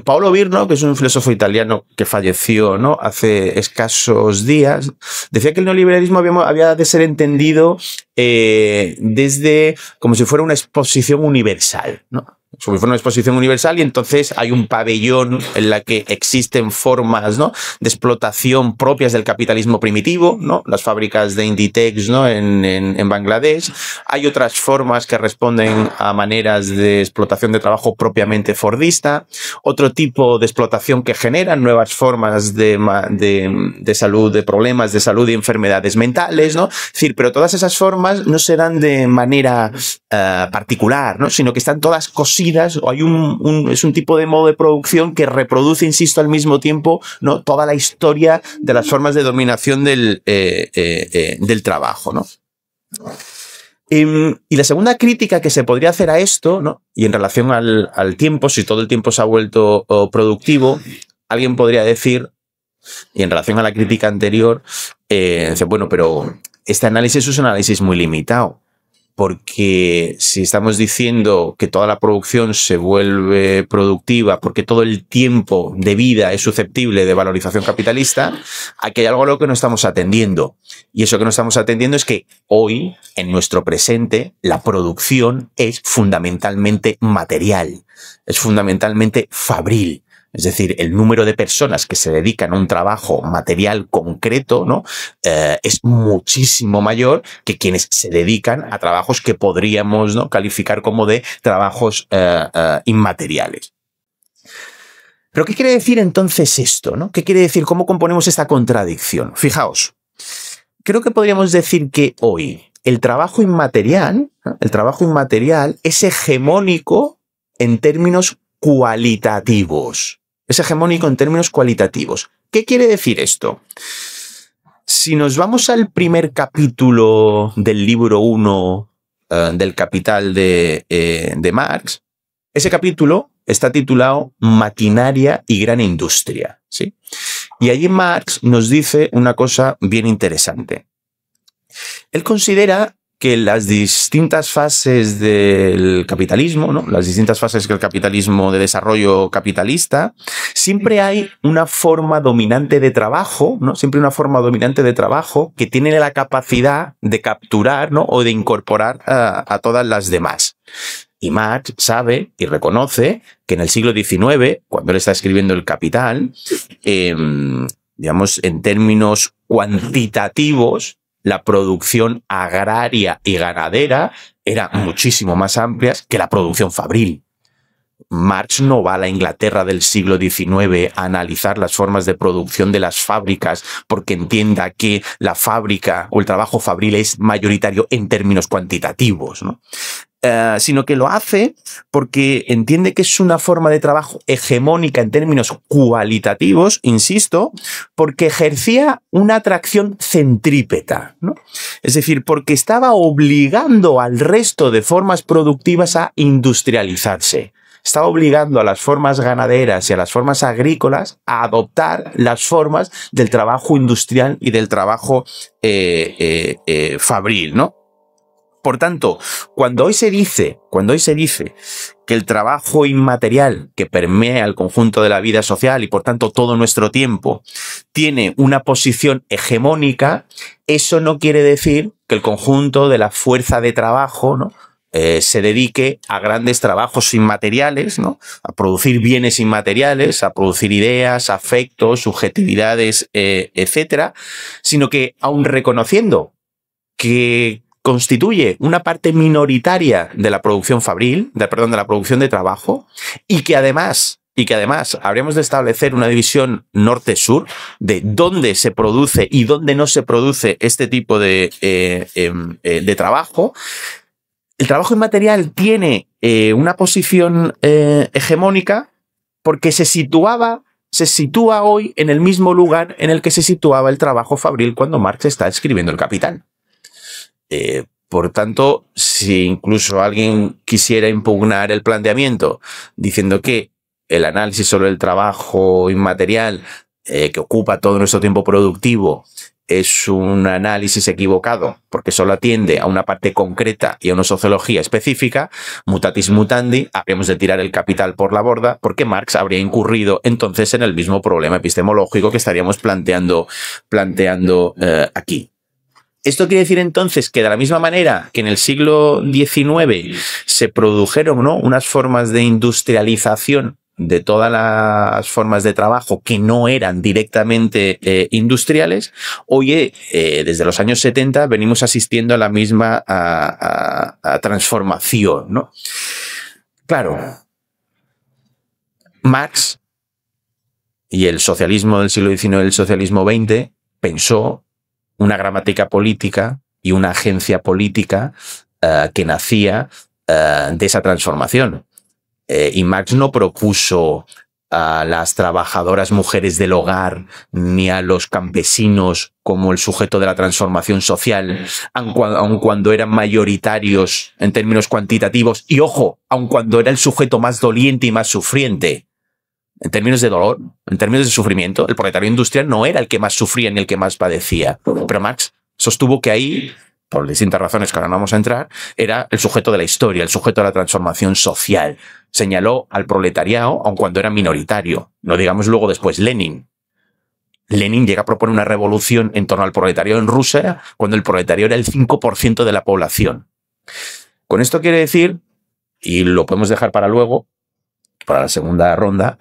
Paolo Virno, que es un filósofo italiano que falleció, ¿no?, hace escasos días, decía que el neoliberalismo había de ser entendido desde como si fuera una exposición universal, ¿no? Como si fuera una exposición universal, y entonces hay un pabellón en la que existen formas, ¿no?, de explotación propias del capitalismo primitivo, ¿no?, las fábricas de Inditex, ¿no?, en Bangladesh. Hay otras formas que responden a maneras de explotación de trabajo propiamente fordista, otro tipo de explotación que generan nuevas formas de salud, de problemas de salud y enfermedades mentales, ¿no? Es decir, pero todas esas formas no se dan de manera particular, ¿no?, sino que están todas cosidas, o hay es un tipo de modo de producción que reproduce, insisto, al mismo tiempo, ¿no?, toda la historia de las formas de dominación del trabajo, ¿no? Y la segunda crítica que se podría hacer a esto, ¿no?, y en relación al tiempo, si todo el tiempo se ha vuelto productivo, alguien podría decir, y en relación a la crítica anterior, bueno, pero este análisis es un análisis muy limitado. Porque si estamos diciendo que toda la producción se vuelve productiva porque todo el tiempo de vida es susceptible de valorización capitalista, aquí hay algo a lo que no estamos atendiendo. Y eso que no estamos atendiendo es que hoy, en nuestro presente, la producción es fundamentalmente material, es fundamentalmente fabril. Es decir, el número de personas que se dedican a un trabajo material concreto, ¿no?, es muchísimo mayor que quienes se dedican a trabajos que podríamos, ¿no?, calificar como de trabajos inmateriales. ¿Pero qué quiere decir entonces esto, ¿no? ¿Qué quiere decir? ¿Cómo componemos esta contradicción? Fijaos, creo que podríamos decir que hoy el trabajo inmaterial es hegemónico en términos cualitativos. Es hegemónico en términos cualitativos. ¿Qué quiere decir esto? Si nos vamos al primer capítulo del libro 1 del Capital de Marx, ese capítulo está titulado Maquinaria y gran industria, ¿sí? Y allí Marx nos dice una cosa bien interesante. Él considera que las distintas fases del capitalismo, ¿no?, las distintas fases del capitalismo de desarrollo capitalista, siempre hay una forma dominante de trabajo, ¿no?, siempre una forma dominante de trabajo que tiene la capacidad de capturar, ¿no?, o de incorporar a todas las demás. Y Marx sabe y reconoce que en el siglo XIX, cuando él está escribiendo El Capital, digamos, en términos cuantitativos, la producción agraria y ganadera era muchísimo más amplia que la producción fabril. Marx no va a la Inglaterra del siglo XIX a analizar las formas de producción de las fábricas porque entienda que la fábrica o el trabajo fabril es mayoritario en términos cuantitativos, ¿no? Sino que lo hace porque entiende que es una forma de trabajo hegemónica en términos cualitativos, insisto, porque ejercía una atracción centrípeta, ¿no? Es decir, porque estaba obligando al resto de formas productivas a industrializarse. Estaba obligando a las formas ganaderas y a las formas agrícolas a adoptar las formas del trabajo industrial y del trabajo fabril, ¿no? Por tanto, cuando hoy se dice que el trabajo inmaterial que permea el conjunto de la vida social y por tanto todo nuestro tiempo tiene una posición hegemónica, eso no quiere decir que el conjunto de la fuerza de trabajo, ¿no?, se dedique a grandes trabajos inmateriales, ¿no?, a producir bienes inmateriales, a producir ideas, afectos, subjetividades, etcétera, sino que aun reconociendo que constituye una parte minoritaria de la producción fabril, de la producción de trabajo, y que además habríamos de establecer una división norte-sur de dónde se produce y dónde no se produce este tipo de trabajo. El trabajo inmaterial tiene una posición hegemónica porque se sitúa hoy en el mismo lugar en el que se situaba el trabajo fabril cuando Marx está escribiendo El Capital. Por tanto, si incluso alguien quisiera impugnar el planteamiento diciendo que el análisis sobre el trabajo inmaterial que ocupa todo nuestro tiempo productivo es un análisis equivocado porque solo atiende a una parte concreta y a una sociología específica, mutatis mutandi, habríamos de tirar El Capital por la borda porque Marx habría incurrido entonces en el mismo problema epistemológico que estaríamos planteando aquí. Esto quiere decir entonces que de la misma manera que en el siglo XIX se produjeron, ¿no?, unas formas de industrialización de todas las formas de trabajo que no eran directamente industriales, hoy desde los años 70 venimos asistiendo a la misma a transformación, ¿no? Claro, Marx y el socialismo del siglo XIX y el socialismo XX pensó una gramática política y una agencia política que nacía de esa transformación. Y Marx no propuso a las trabajadoras mujeres del hogar ni a los campesinos como el sujeto de la transformación social, aun cuando eran mayoritarios en términos cuantitativos y, ojo, aun cuando era el sujeto más doliente y más sufriente. En términos de dolor, en términos de sufrimiento, el proletario industrial no era el que más sufría ni el que más padecía. Pero Marx sostuvo que ahí, por distintas razones que ahora no vamos a entrar, era el sujeto de la historia, el sujeto de la transformación social. Señaló al proletariado, aun cuando era minoritario. No digamos luego después Lenin. Lenin llega a proponer una revolución en torno al proletariado en Rusia cuando el proletariado era el 5% de la población. Con esto quiere decir, y lo podemos dejar para luego, para la segunda ronda,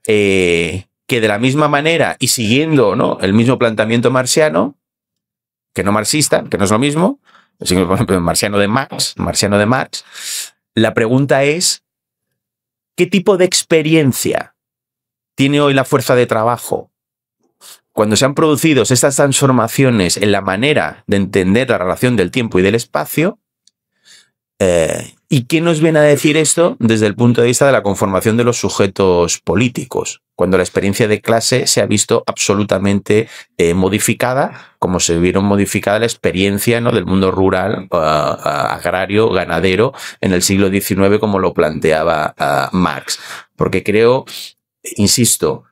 que de la misma manera y siguiendo, ¿no?, el mismo planteamiento marxiano, que no marxista, que no es lo mismo, sino, por ejemplo, marxiano de Marx, la pregunta es ¿qué tipo de experiencia tiene hoy la fuerza de trabajo cuando se han producido estas transformaciones en la manera de entender la relación del tiempo y del espacio? ¿Y qué nos viene a decir esto desde el punto de vista de la conformación de los sujetos políticos? Cuando la experiencia de clase se ha visto absolutamente modificada, como se vieron modificada la experiencia, ¿no?, del mundo rural, agrario, ganadero, en el siglo XIX, como lo planteaba Marx. Porque creo, insisto,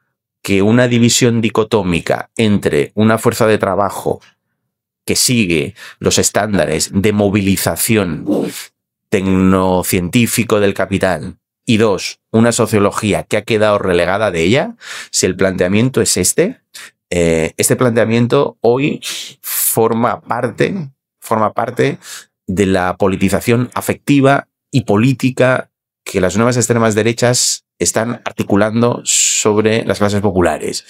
que una división dicotómica entre una fuerza de trabajo que sigue los estándares de movilización tecnocientífico del capital y dos, una sociología que ha quedado relegada de ella, si el planteamiento es este planteamiento hoy forma parte de la politización afectiva y política que las nuevas extremas derechas están articulando sobre las clases populares.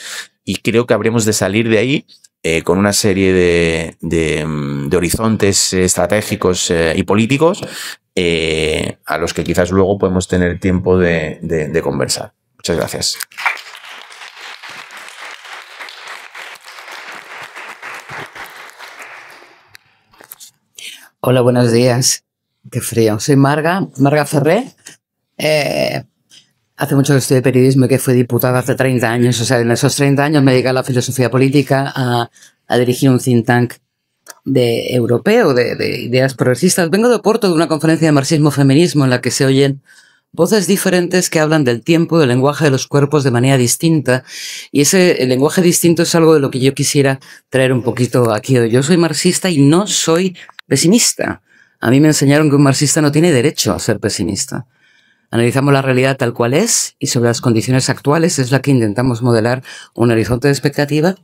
Y creo que habremos de salir de ahí con una serie de horizontes estratégicos y políticos a los que quizás luego podemos tener tiempo de conversar. Muchas gracias. Hola, buenos días. Qué frío. Soy Marga Ferré. Hace mucho que estoy de periodismo y que fui diputada hace 30 años. O sea, en esos 30 años me dediqué a la filosofía política, a dirigir un think tank europeo de ideas progresistas. Vengo de Oporto, de una conferencia de marxismo-feminismo en la que se oyen voces diferentes que hablan del tiempo, del lenguaje de los cuerpos de manera distinta. Y el lenguaje distinto es algo de lo que yo quisiera traer un poquito aquí. Yo soy marxista y no soy pesimista. A mí me enseñaron que un marxista no tiene derecho a ser pesimista. Analizamos la realidad tal cual es y sobre las condiciones actuales es la que intentamos modelar un horizonte de expectativa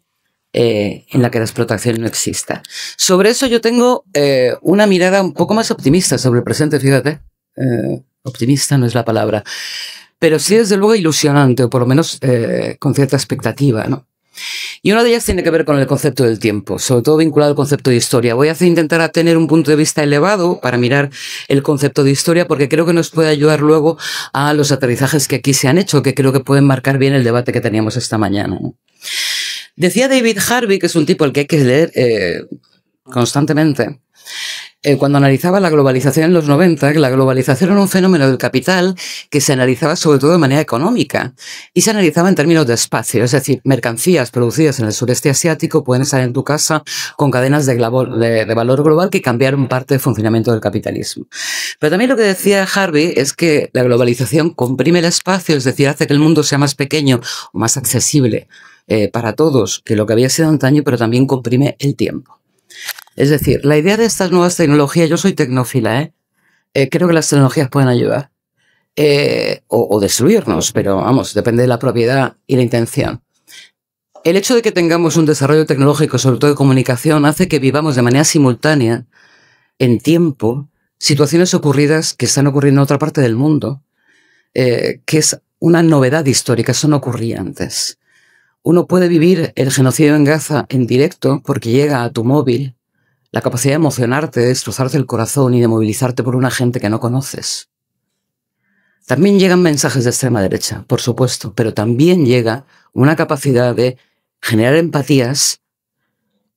en la que la explotación no exista. Sobre eso yo tengo una mirada un poco más optimista sobre el presente, fíjate. Optimista no es la palabra, pero sí desde luego ilusionante, o por lo menos con cierta expectativa, ¿no? Y una de ellas tiene que ver con el concepto del tiempo, sobre todo vinculado al concepto de historia. Voy a intentar tener un punto de vista elevado para mirar el concepto de historia, porque creo que nos puede ayudar luego a los aterrizajes que aquí se han hecho, que creo que pueden marcar bien el debate que teníamos esta mañana, ¿no? Decía David Harvey, que es un tipo al que hay que leer constantemente, cuando analizaba la globalización en los 90, que la globalización era un fenómeno del capital que se analizaba sobre todo de manera económica y se analizaba en términos de espacio, es decir, mercancías producidas en el sureste asiático pueden estar en tu casa con cadenas de valor global que cambiaron parte del funcionamiento del capitalismo. Pero también lo que decía Harvey es que la globalización comprime el espacio, es decir, hace que el mundo sea más pequeño o más accesible para todos que lo que había sido antaño, pero también comprime el tiempo. Es decir, la idea de estas nuevas tecnologías, yo soy tecnófila, creo que las tecnologías pueden ayudar o destruirnos, pero vamos, depende de la propiedad y la intención. El hecho de que tengamos un desarrollo tecnológico, sobre todo de comunicación, hace que vivamos de manera simultánea, en tiempo, situaciones ocurridas que están ocurriendo en otra parte del mundo, que es una novedad histórica, eso no ocurría antes. Uno puede vivir el genocidio en Gaza en directo porque llega a tu móvil la capacidad de emocionarte, de destrozarte el corazón y de movilizarte por una gente que no conoces. También llegan mensajes de extrema derecha, por supuesto, pero también llega una capacidad de generar empatías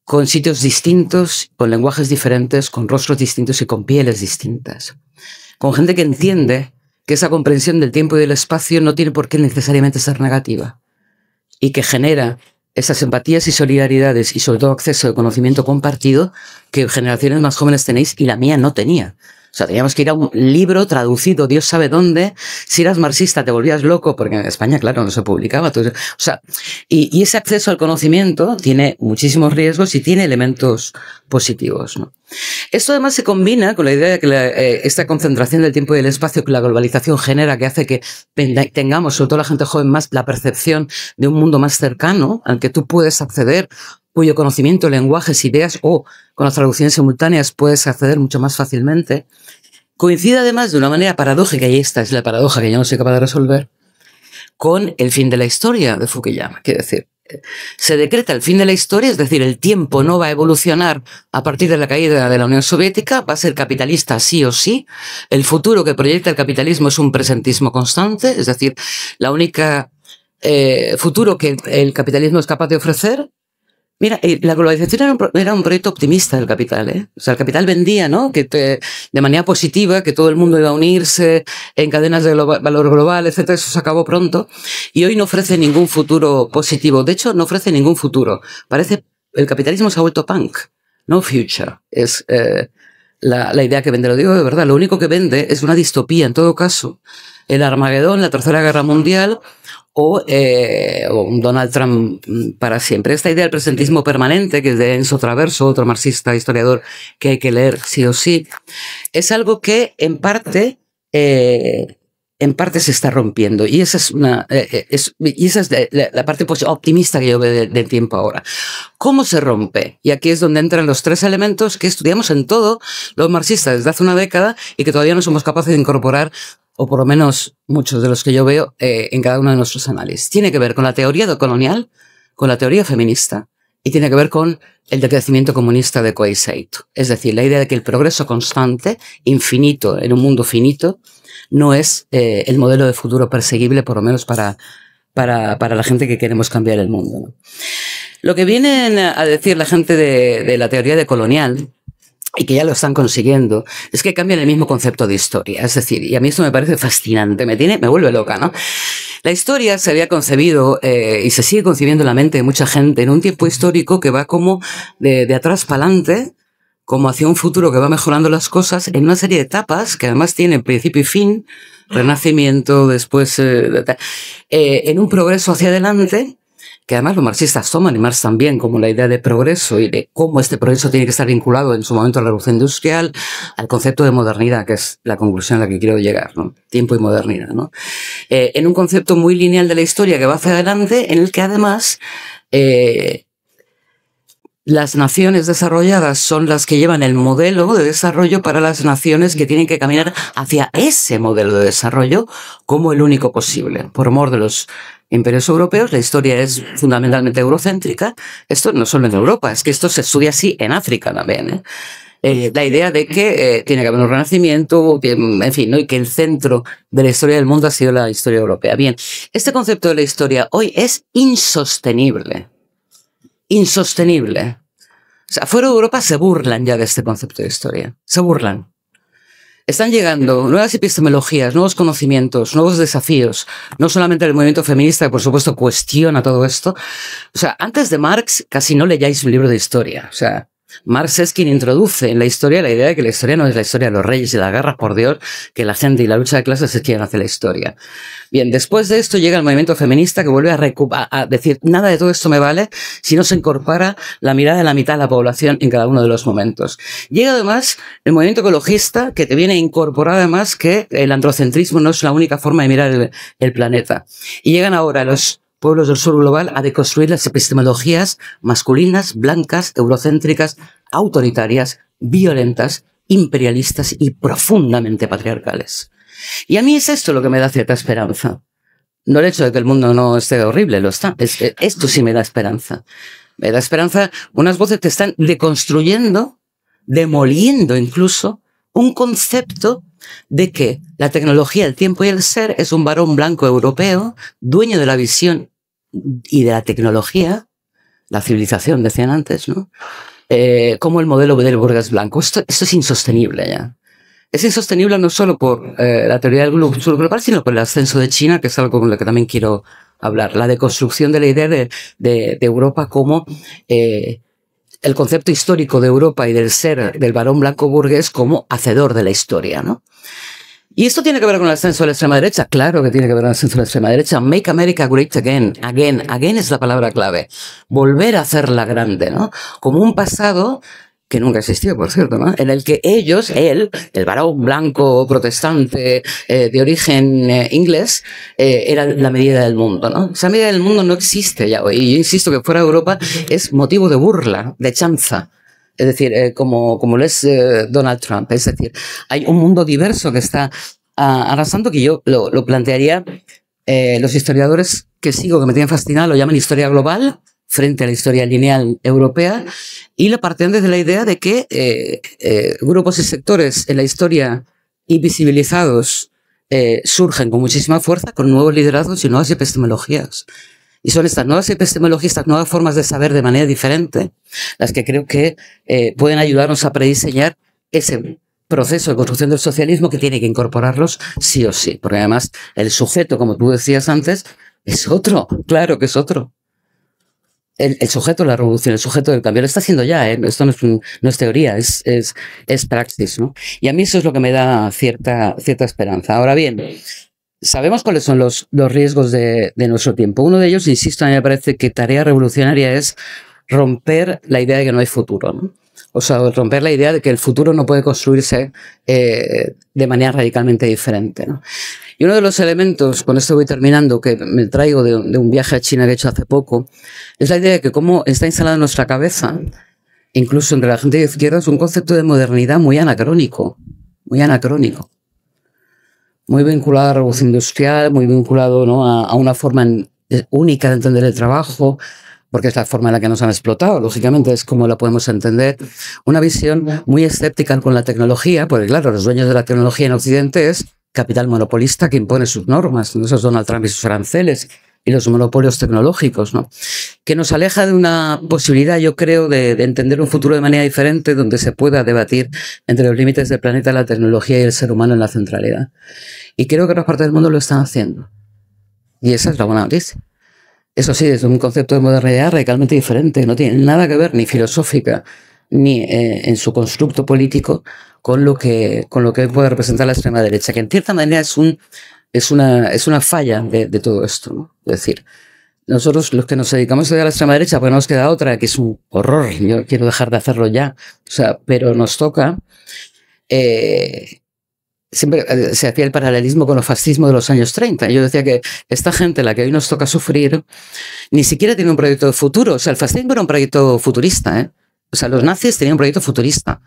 con sitios distintos, con lenguajes diferentes, con rostros distintos y con pieles distintas. Con gente que entiende que esa comprensión del tiempo y del espacio no tiene por qué necesariamente ser negativa y que genera esas empatías y solidaridades y sobre todo acceso al conocimiento compartido que generaciones más jóvenes tenéis y la mía no tenía. O sea, teníamos que ir a un libro traducido, Dios sabe dónde. Si eras marxista te volvías loco, porque en España, claro, no se publicaba. Entonces, o sea, y ese acceso al conocimiento tiene muchísimos riesgos y tiene elementos positivos, ¿no? Esto además se combina con la idea de que esta concentración del tiempo y del espacio que la globalización genera, que hace que tengamos, sobre todo la gente joven, más la percepción de un mundo más cercano al que tú puedes acceder, cuyo conocimiento, lenguajes, ideas o con las traducciones simultáneas puedes acceder mucho más fácilmente, coincide además de una manera paradójica, y esta es la paradoja que yo no soy capaz de resolver, con el fin de la historia de Fukuyama. Quiere decir, se decreta el fin de la historia, es decir, el tiempo no va a evolucionar a partir de la caída de la Unión Soviética, va a ser capitalista sí o sí, el futuro que proyecta el capitalismo es un presentismo constante, es decir, la única futuro que el capitalismo es capaz de ofrecer. Mira, la globalización era un proyecto optimista del capital, ¿eh? O sea, el capital vendía, ¿no? De manera positiva, que todo el mundo iba a unirse en cadenas de valor global, etcétera. Eso se acabó pronto. Y hoy no ofrece ningún futuro positivo. De hecho, no ofrece ningún futuro. El capitalismo se ha vuelto punk. No future. Es la idea que vende. Lo digo de verdad. Lo único que vende es una distopía, en todo caso. El Armagedón, la Tercera Guerra Mundial, o un Donald Trump para siempre. Esta idea del presentismo permanente, que es de Enzo Traverso, otro marxista historiador que hay que leer sí o sí, es algo que en parte en parte se está rompiendo. Y esa es, la parte optimista que yo veo del tiempo ahora. ¿Cómo se rompe? Y aquí es donde entran los 3 elementos que estudiamos en todo los marxistas desde hace una década y que todavía no somos capaces de incorporar, o por lo menos muchos de los que yo veo en cada uno de nuestros análisis. Tiene que ver con la teoría colonial, con la teoría feminista, y tiene que ver con el decrecimiento comunista de Kohei Saito. Es decir, la idea de que el progreso constante, infinito, en un mundo finito, no es el modelo de futuro perseguible, por lo menos para la gente que queremos cambiar el mundo, ¿no? Lo que vienen a decir la gente de la teoría decolonial, y que ya lo están consiguiendo, es que cambian el mismo concepto de historia. Es decir, y a mí esto me parece fascinante, me vuelve loca, ¿no? La historia se había concebido y se sigue concibiendo en la mente de mucha gente en un tiempo histórico que va como de atrás para adelante, como hacia un futuro que va mejorando las cosas en una serie de etapas que además tienen principio y fin, renacimiento, después en un progreso hacia adelante, que además los marxistas toman, y Marx también, como la idea de progreso y de cómo este progreso tiene que estar vinculado en su momento a la revolución industrial, al concepto de modernidad, que es la conclusión a la que quiero llegar, ¿no? Tiempo y modernidad, ¿no? En un concepto muy lineal de la historia que va hacia adelante, en el que además las naciones desarrolladas son las que llevan el modelo de desarrollo para las naciones que tienen que caminar hacia ese modelo de desarrollo como el único posible. Por mor de los imperios europeos, la historia es fundamentalmente eurocéntrica. Esto no solo en Europa, es que esto se estudia así en África también, la idea de que tiene que haber un renacimiento, en fin, ¿no? Y que el centro de la historia del mundo ha sido la historia europea. Bien, este concepto de la historia hoy es insostenible. Insostenible. O sea, fuera de Europa se burlan ya de este concepto de historia. Se burlan. Están llegando nuevas epistemologías, nuevos conocimientos, nuevos desafíos. No solamente el movimiento feminista, que por supuesto cuestiona todo esto. O sea, antes de Marx casi no leíais un libro de historia. O sea, Marx es quien introduce en la historia la idea de que la historia no es la historia de los reyes y las guerras, por Dios, que la gente y la lucha de clases es quien hace la historia. Bien, después de esto llega el movimiento feminista que vuelve a decir nada de todo esto me vale si no se incorpora la mirada de la mitad de la población en cada uno de los momentos. Llega además el movimiento ecologista que te viene a incorporar además que el androcentrismo no es la única forma de mirar el planeta. Y llegan ahora los pueblos del sur global a deconstruir las epistemologías masculinas, blancas, eurocéntricas, autoritarias, violentas, imperialistas y profundamente patriarcales. Y a mí es esto lo que me da cierta esperanza. No el hecho de que el mundo no esté horrible, lo está. Esto sí me da esperanza. Me da esperanza unas voces que están deconstruyendo, demoliendo incluso, un concepto de que la tecnología, el tiempo y el ser es un varón blanco europeo, dueño de la visión y de la tecnología, la civilización, decían antes, ¿no? Como el modelo del burgués blanco. Esto es insostenible ya. Es insostenible no solo por la teoría del sur global, sino por el ascenso de China, que es algo con lo que también quiero hablar. La deconstrucción de la idea de Europa como el concepto histórico de Europa y del ser del varón blanco burgués como hacedor de la historia, ¿no? ¿Y esto tiene que ver con el ascenso de la extrema derecha? Claro que tiene que ver con el ascenso de la extrema derecha. Make America Great Again. Again. Again es la palabra clave. Volver a hacerla grande, ¿no? Como un pasado que nunca existió, por cierto, ¿no? En el que ellos, el varón blanco protestante de origen inglés, era la medida del mundo, ¿no? Esa medida del mundo no existe ya hoy. Y yo insisto que fuera de Europa es motivo de burla, de chanza. Es decir, como lo es Donald Trump. Es decir, hay un mundo diverso que está arrasando, que yo lo plantearía, los historiadores que sigo, que me tienen fascinado, lo llaman historia global, frente a la historia lineal europea, y lo parten desde la idea de que grupos y sectores en la historia invisibilizados surgen con muchísima fuerza, con nuevos liderazgos y nuevas epistemologías. Y son estas nuevas epistemologías, estas nuevas formas de saber de manera diferente, las que creo que pueden ayudarnos a prediseñar ese proceso de construcción del socialismo que tiene que incorporarlos sí o sí. Porque además el sujeto, como tú decías antes, es otro. Claro que es otro. El sujeto de la revolución, el sujeto del cambio, lo está haciendo ya, ¿eh? Esto no es teoría, es praxis, ¿no? Y a mí eso es lo que me da cierta esperanza. Ahora bien, sabemos cuáles son los riesgos de nuestro tiempo. Uno de ellos, insisto, a mí me parece que tarea revolucionaria es romper la idea de que no hay futuro, ¿no? O sea, romper la idea de que el futuro no puede construirse de manera radicalmente diferente, ¿no? Y uno de los elementos, con esto voy terminando, que me traigo de un viaje a China que he hecho hace poco, es la idea de que cómo está instalada en nuestra cabeza, incluso entre la gente de izquierda, es un concepto de modernidad muy anacrónico, muy vinculado a la revolución industrial, muy vinculado, ¿no?, a una forma única de entender el trabajo, porque es la forma en la que nos han explotado, lógicamente es como la podemos entender. Una visión muy escéptica con la tecnología, porque claro, los dueños de la tecnología en Occidente es capital monopolista que impone sus normas, ¿no? Esos Donald Trump y sus aranceles y los monopolios tecnológicos, ¿no? Que nos aleja de una posibilidad, yo creo, de entender un futuro de manera diferente, donde se pueda debatir entre los límites del planeta, la tecnología y el ser humano en la centralidad. Y creo que otras partes del mundo lo están haciendo. Y esa es la buena noticia. Eso sí, es un concepto de modernidad radicalmente diferente, no tiene nada que ver ni filosófica ni en su constructo político con lo que puede representar la extrema derecha, que en cierta manera es una falla de todo esto, ¿no? Es decir, nosotros los que nos dedicamos a estudiar la extrema derecha, pues no nos queda otra, que es un horror, yo quiero dejar de hacerlo ya, o sea, pero nos toca... siempre se hacía el paralelismo con el fascismo de los años 30. Yo decía que esta gente, la que hoy nos toca sufrir, ni siquiera tiene un proyecto de futuro. O sea, el fascismo era un proyecto futurista, ¿eh? O sea, los nazis tenían un proyecto futurista.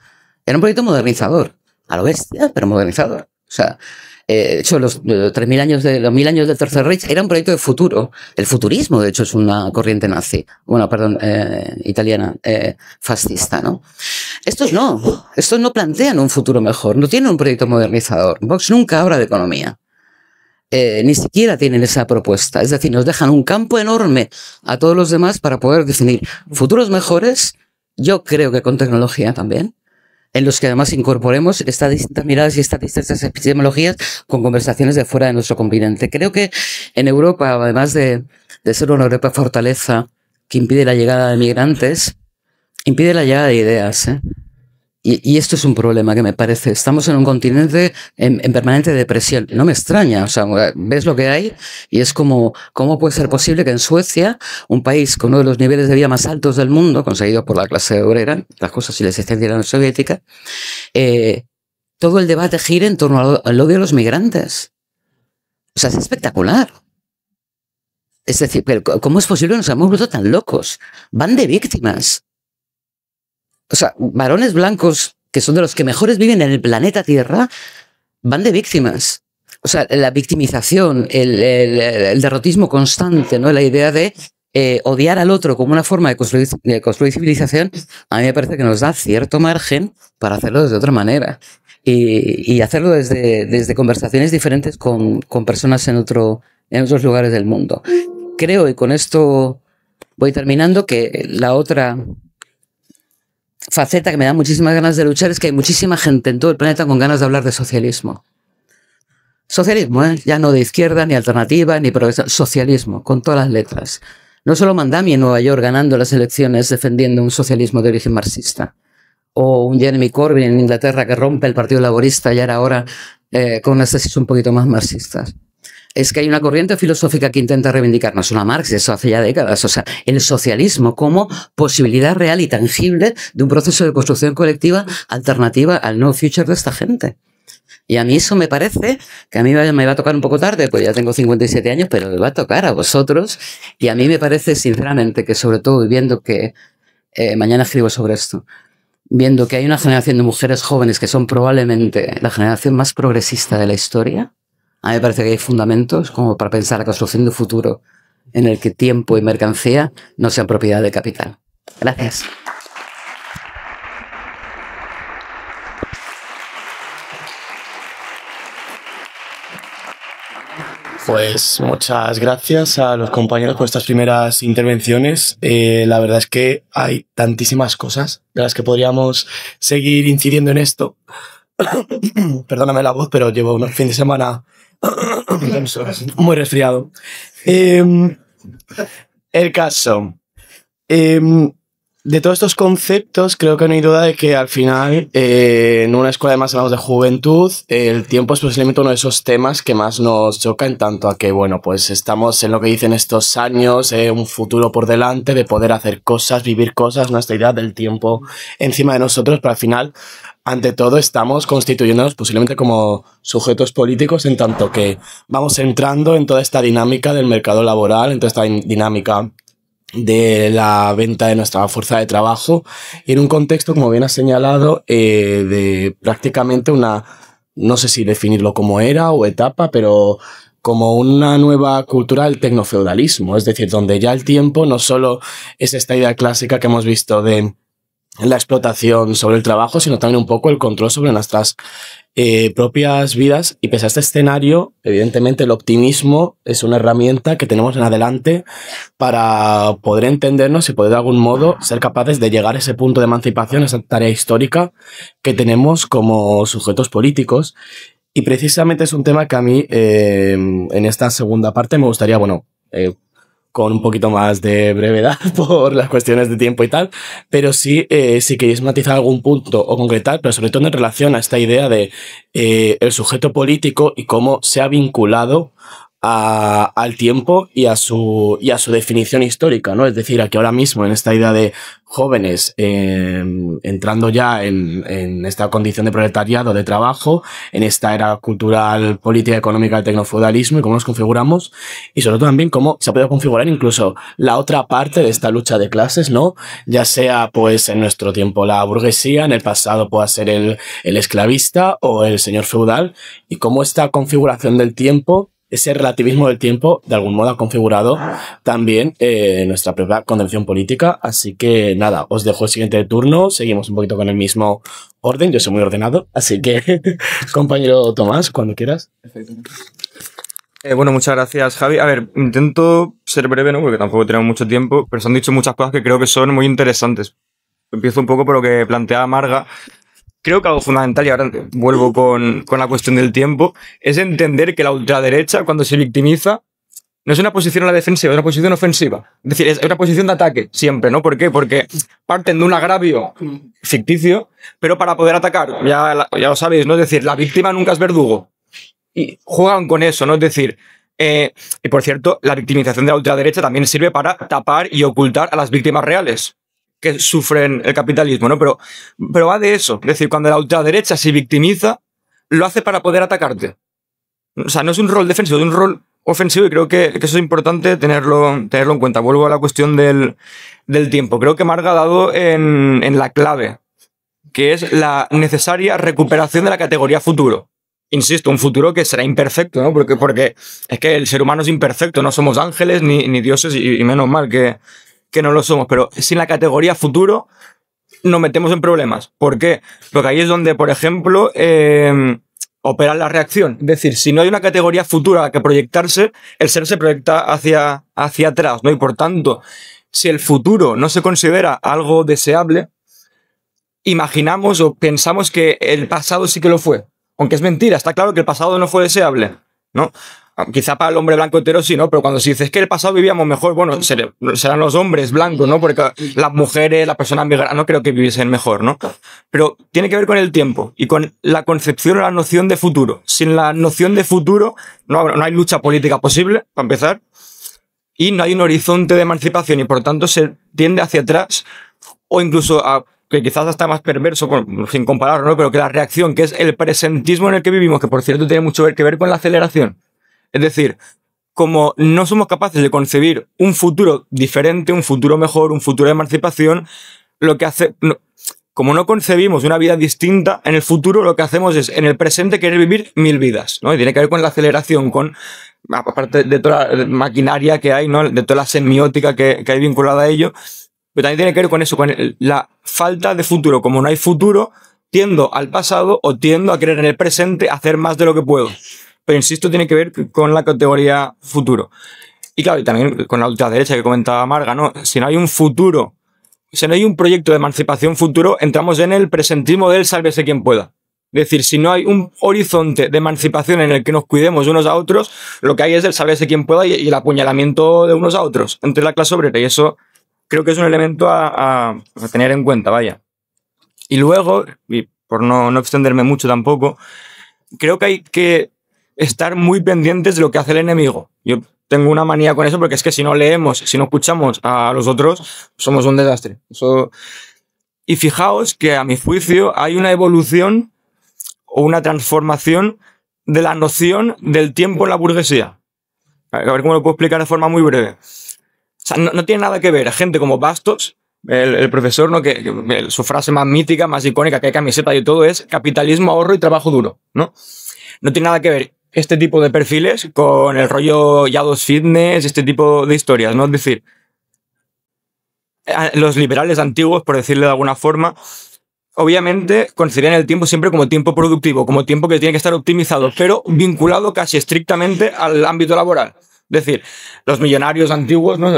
Era un proyecto modernizador. A lo bestia, pero modernizador. O sea, de hecho, los 1000 años del Tercer Reich era un proyecto de futuro. El futurismo, de hecho, es una corriente nazi. Bueno, perdón, italiana, fascista, ¿no? Estos no plantean un futuro mejor, no tienen un proyecto modernizador. Vox nunca habla de economía. Ni siquiera tienen esa propuesta. Es decir, nos dejan un campo enorme a todos los demás para poder definir futuros mejores, yo creo que con tecnología también, en los que además incorporemos estas distintas miradas y estas distintas epistemologías con conversaciones de fuera de nuestro continente. Creo que en Europa, además de ser una Europa fortaleza que impide la llegada de migrantes, impide la llegada de ideas, ¿eh? Y esto es un problema que me parece. Estamos en un continente en permanente depresión. No me extraña, o sea, ves lo que hay y es como, ¿cómo puede ser posible que en Suecia, un país con uno de los niveles de vida más altos del mundo, conseguido por la clase obrera, las cosas y la existencia de la Unión Soviética, todo el debate gire en torno al odio a los migrantes? O sea, es espectacular. Es decir, pero ¿cómo es posible que nos hayamos vuelto tan locos? Van de víctimas. O sea, varones blancos, que son de los que mejores viven en el planeta Tierra, van de víctimas. O sea, la victimización, el derrotismo constante, ¿no? La idea de odiar al otro como una forma de construir civilización, a mí me parece que nos da cierto margen para hacerlo de otra manera. Y hacerlo desde conversaciones diferentes con personas en otros lugares del mundo. Creo, y con esto voy terminando, que la otra faceta que me da muchísimas ganas de luchar es que hay muchísima gente en todo el planeta con ganas de hablar de socialismo. Socialismo, ¿eh? Ya no de izquierda, ni alternativa, ni progresista. Socialismo, con todas las letras. No solo Mandami en Nueva York ganando las elecciones defendiendo un socialismo de origen marxista. O un Jeremy Corbyn en Inglaterra que rompe el Partido Laborista y ahora con unas tesis un poquito más marxistas. Es que hay una corriente filosófica que intenta reivindicar, no solo a Marx, eso hace ya décadas, o sea, el socialismo como posibilidad real y tangible de un proceso de construcción colectiva alternativa al no future de esta gente. Y a mí eso me parece que a mí me va a tocar un poco tarde, pues ya tengo 57 años, pero le va a tocar a vosotros. Y a mí me parece, sinceramente, que sobre todo, viendo que mañana escribo sobre esto, viendo que hay una generación de mujeres jóvenes que son probablemente la generación más progresista de la historia, a mí me parece que hay fundamentos como para pensar la construcción de un futuro en el que tiempo y mercancía no sean propiedad del capital. Gracias. Pues muchas gracias a los compañeros por estas primeras intervenciones. La verdad es que hay tantísimas cosas de las que podríamos seguir incidiendo en esto. Perdóname la voz, pero llevo un fin de semana muy resfriado. El caso. de todos estos conceptos, creo que no hay duda de que al final, en una escuela además hablamos de juventud, el tiempo es posiblemente uno de esos temas que más nos choca en tanto a que, bueno, pues estamos en lo que dicen estos años, un futuro por delante, de poder hacer cosas, vivir cosas, nuestra idea del tiempo encima de nosotros, pero al final, ante todo, estamos constituyéndonos posiblemente como sujetos políticos en tanto que vamos entrando en toda esta dinámica del mercado laboral, en toda esta dinámica de la venta de nuestra fuerza de trabajo y en un contexto, como bien has señalado, de prácticamente una, no sé si definirlo como era o etapa, pero como una nueva cultura del tecnofeudalismo, es decir, donde ya el tiempo no solo es esta idea clásica que hemos visto de la explotación sobre el trabajo, sino también un poco el control sobre nuestras propias vidas. Y pese a este escenario, evidentemente el optimismo es una herramienta que tenemos en adelante para poder entendernos y poder de algún modo ser capaces de llegar a ese punto de emancipación, esa tarea histórica que tenemos como sujetos políticos. Y precisamente es un tema que a mí en esta segunda parte me gustaría, bueno, con un poquito más de brevedad por las cuestiones de tiempo y tal, pero sí, si queréis matizar algún punto o concretar, pero sobre todo en relación a esta idea de el sujeto político y cómo se ha vinculado al tiempo y a su definición histórica, ¿no? Es decir, aquí ahora mismo en esta idea de jóvenes entrando ya en esta condición de proletariado, de trabajo, en esta era cultural, política, económica del tecnofeudalismo y cómo nos configuramos y sobre todo también cómo se ha podido configurar incluso la otra parte de esta lucha de clases, ¿no? Ya sea pues en nuestro tiempo la burguesía, en el pasado pueda ser el esclavista o el señor feudal y cómo esta configuración del tiempo, ese relativismo del tiempo, de algún modo ha configurado también nuestra propia concepción política. Así que nada, os dejo el siguiente turno. Seguimos un poquito con el mismo orden. Yo soy muy ordenado, así que compañero Tomás, cuando quieras. Bueno, muchas gracias, Javi. A ver, intento ser breve, ¿no? Porque tampoco tenemos mucho tiempo, pero se han dicho muchas cosas que creo que son muy interesantes. Empiezo un poco por lo que planteaba Marga. Creo que algo fundamental, y ahora vuelvo con la cuestión del tiempo, es entender que la ultraderecha, cuando se victimiza, no es una posición a la defensiva, es una posición ofensiva. Es decir, es una posición de ataque, siempre, ¿no? ¿Por qué? Porque parten de un agravio ficticio, pero para poder atacar, ya lo sabéis, ¿no? Es decir, la víctima nunca es verdugo. Y juegan con eso, ¿no? Es decir, y por cierto, la victimización de la ultraderecha también sirve para tapar y ocultar a las víctimas reales que sufren el capitalismo, ¿no? Pero va de eso. Es decir, cuando la ultraderecha se victimiza, lo hace para poder atacarte. O sea, no es un rol defensivo, es un rol ofensivo y creo que eso es importante tenerlo en cuenta. Vuelvo a la cuestión del tiempo. Creo que Marga ha dado en la clave, que es la necesaria recuperación de la categoría futuro. Insisto, un futuro que será imperfecto, ¿no? Porque es que el ser humano es imperfecto, no somos ángeles ni dioses y menos mal que no lo somos, pero sin la categoría futuro nos metemos en problemas. ¿Por qué? Porque ahí es donde, por ejemplo, opera la reacción. Es decir, si no hay una categoría futura a la que proyectarse, el ser se proyecta hacia atrás, ¿no? Y por tanto, si el futuro no se considera algo deseable, imaginamos o pensamos que el pasado sí que lo fue. Aunque es mentira, está claro que el pasado no fue deseable, ¿no? Quizá para el hombre blanco hetero sí, ¿no? Pero cuando se dice es que el pasado vivíamos mejor, bueno, serán los hombres blancos, ¿no? Porque las mujeres, las personas migrantes, no creo que viviesen mejor, ¿no? Pero tiene que ver con el tiempo y con la concepción o la noción de futuro. Sin la noción de futuro no hay lucha política posible, para empezar, y no hay un horizonte de emancipación y por tanto se tiende hacia atrás o incluso a que quizás hasta más perverso, sin compararlo, ¿no? Pero que la reacción, que es el presentismo en el que vivimos, que por cierto tiene mucho que ver con la aceleración. Es decir, como no somos capaces de concebir un futuro diferente, un futuro mejor, un futuro de emancipación, lo que hace, como no concebimos una vida distinta en el futuro, lo que hacemos es en el presente querer vivir 1000 vidas, ¿no? Y tiene que ver con la aceleración, con, aparte de toda la maquinaria que hay, ¿no? De toda la semiótica que hay vinculada a ello, pero también tiene que ver con eso, con la falta de futuro. Como no hay futuro, tiendo al pasado o tiendo a querer en el presente hacer más de lo que puedo. Pero insisto, tiene que ver con la categoría futuro. Y claro, y también con la ultraderecha que comentaba Marga, ¿no? Si no hay un futuro, si no hay un proyecto de emancipación futuro, entramos en el presentismo del sálvese quien pueda. Es decir, si no hay un horizonte de emancipación en el que nos cuidemos unos a otros, lo que hay es el sálvese quien pueda y el apuñalamiento de unos a otros entre la clase obrera. Y eso creo que es un elemento a tener en cuenta, vaya. Y luego, y por no extenderme mucho tampoco, creo que hay que estar muy pendientes de lo que hace el enemigo. Yo tengo una manía con eso porque es que si no leemos, si no escuchamos a los otros, somos un desastre. Y fijaos que a mi juicio hay una evolución o una transformación de la noción del tiempo en la burguesía. A ver cómo lo puedo explicar de forma muy breve. O sea, no tiene nada que ver. Gente como Bastos, el profesor, ¿no? que su frase más mítica, más icónica, que hay camiseta y todo, es capitalismo, ahorro y trabajo duro, ¿no? No tiene nada que ver este tipo de perfiles con el rollo Yados Fitness, este tipo de historias, ¿no? Es decir, los liberales antiguos, por decirlo de alguna forma, obviamente consideran el tiempo siempre como tiempo productivo, como tiempo que tiene que estar optimizado, pero vinculado casi estrictamente al ámbito laboral. Es decir, los millonarios antiguos, ¿no?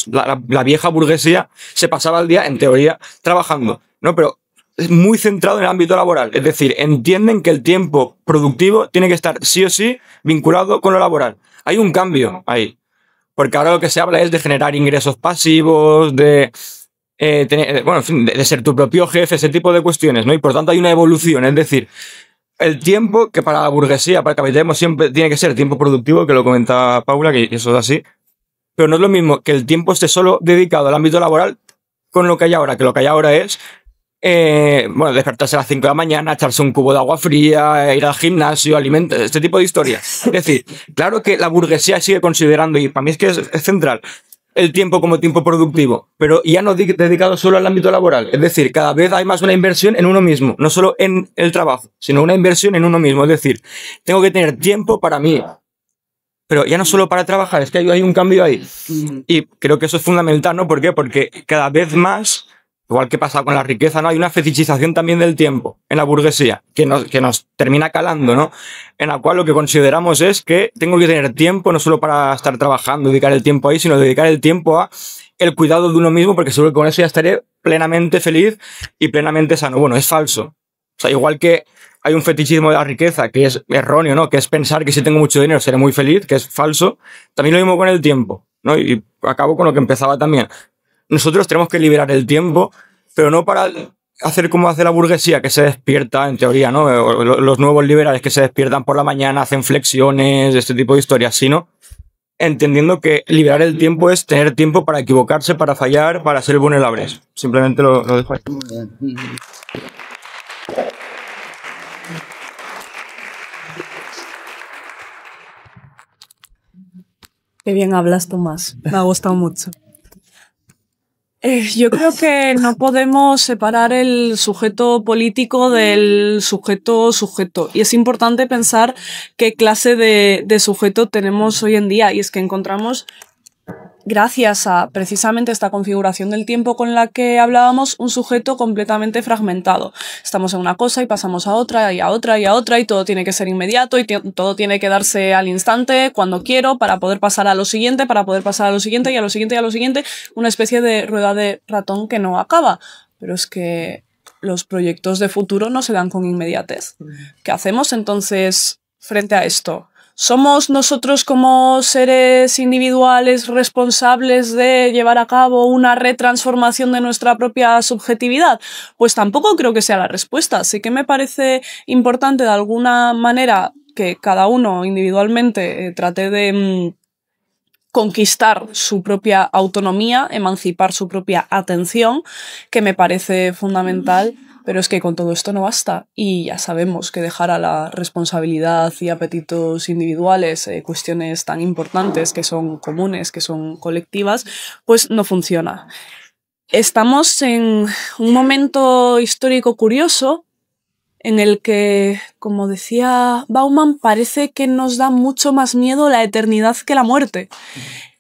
La vieja burguesía se pasaba el día, en teoría, trabajando, ¿no? Pero es muy centrado en el ámbito laboral. Es decir, entienden que el tiempo productivo tiene que estar sí o sí vinculado con lo laboral. Hay un cambio ahí. Porque ahora lo que se habla es de generar ingresos pasivos, de bueno, en fin, de ser tu propio jefe, ese tipo de cuestiones, ¿no? Y por tanto hay una evolución. Es decir, el tiempo que para la burguesía, para el capitalismo, siempre tiene que ser tiempo productivo, que lo comentaba Paula, que eso es así. Pero no es lo mismo que el tiempo esté solo dedicado al ámbito laboral con lo que hay ahora, que lo que hay ahora es bueno, despertarse a las 5 de la mañana, echarse un cubo de agua fría, ir al gimnasio, alimentar, este tipo de historias. Es decir, claro que la burguesía sigue considerando, y para mí es que es central, el tiempo como tiempo productivo, pero ya no dedicado solo al ámbito laboral. Es decir, cada vez hay más una inversión en uno mismo, no solo en el trabajo, sino una inversión en uno mismo. Es decir, tengo que tener tiempo para mí, pero ya no solo para trabajar, es que hay un cambio ahí. Y creo que eso es fundamental, ¿no? ¿Por qué? Porque cada vez más, igual que pasa con la riqueza, ¿no? Hay una fetichización también del tiempo en la burguesía, que nos termina calando, ¿no? En la cual lo que consideramos es que tengo que tener tiempo no solo para estar trabajando, dedicar el tiempo ahí, sino dedicar el tiempo a el cuidado de uno mismo, porque seguro que con eso ya estaré plenamente feliz y plenamente sano. Bueno, es falso. O sea, igual que hay un fetichismo de la riqueza que es erróneo, ¿no? Que es pensar que si tengo mucho dinero seré muy feliz, que es falso. También lo mismo con el tiempo, ¿no? Y acabo con lo que empezaba también. Nosotros tenemos que liberar el tiempo, pero no para hacer como hace la burguesía, que se despierta, en teoría, ¿no? Los nuevos liberales que se despiertan por la mañana, hacen flexiones, este tipo de historias, sino entendiendo que liberar el tiempo es tener tiempo para equivocarse, para fallar, para ser vulnerables. Simplemente lo dejo ahí. Qué bien hablas, Tomás. Me ha gustado mucho. Yo creo que no podemos separar el sujeto político del sujeto. Y es importante pensar qué clase de sujeto tenemos hoy en día. Y es que encontramos, gracias a precisamente esta configuración del tiempo con la que hablábamos, un sujeto completamente fragmentado. Estamos en una cosa y pasamos a otra y a otra y a otra y todo tiene que ser inmediato y todo tiene que darse al instante, cuando quiero, para poder pasar a lo siguiente, para poder pasar a lo siguiente y a lo siguiente y a lo siguiente. Una especie de rueda de ratón que no acaba. Pero es que los proyectos de futuro no se dan con inmediatez. ¿Qué hacemos entonces frente a esto? ¿Somos nosotros como seres individuales responsables de llevar a cabo una retransformación de nuestra propia subjetividad? Pues tampoco creo que sea la respuesta. Sí que me parece importante de alguna manera que cada uno individualmente trate de conquistar su propia autonomía, emancipar su propia atención, que me parece fundamental. Pero es que con todo esto no basta y ya sabemos que dejar a la responsabilidad y apetitos individuales cuestiones tan importantes que son comunes, que son colectivas, pues no funciona. Estamos en un momento histórico curioso en el que, como decía Bauman, parece que nos da mucho más miedo la eternidad que la muerte.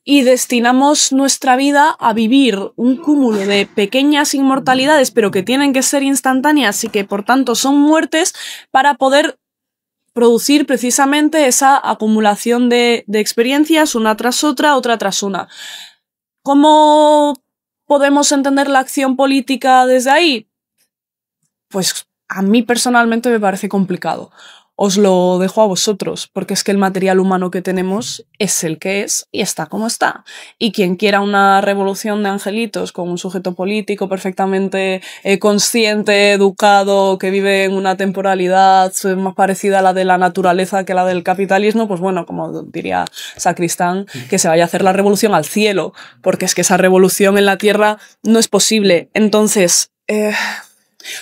Y destinamos nuestra vida a vivir un cúmulo de pequeñas inmortalidades, pero que tienen que ser instantáneas y que por tanto son muertes, para poder producir precisamente esa acumulación de experiencias, una tras otra, otra tras una. ¿Cómo podemos entender la acción política desde ahí? Pues a mí personalmente me parece complicado. os lo dejo a vosotros, porque es que el material humano que tenemos es el que es y está como está. Y quien quiera una revolución de angelitos con un sujeto político perfectamente consciente, educado, que vive en una temporalidad más parecida a la de la naturaleza que a la del capitalismo, pues bueno, como diría Sacristán, que se vaya a hacer la revolución al cielo, porque es que esa revolución en la Tierra no es posible. Entonces,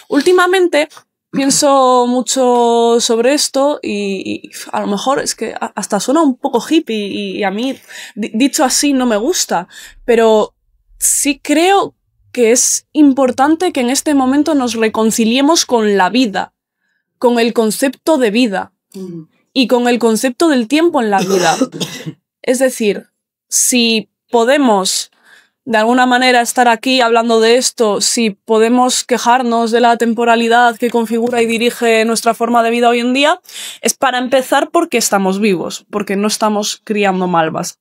últimamente pienso mucho sobre esto y a lo mejor es que hasta suena un poco hippie y a mí, dicho así, no me gusta, pero sí creo que es importante que en este momento nos reconciliemos con la vida, con el concepto de vida y con el concepto del tiempo en la vida. Es decir, si podemos de alguna manera estar aquí hablando de esto, si podemos quejarnos de la temporalidad que configura y dirige nuestra forma de vida hoy en día, es para empezar porque estamos vivos, porque no estamos criando malvas.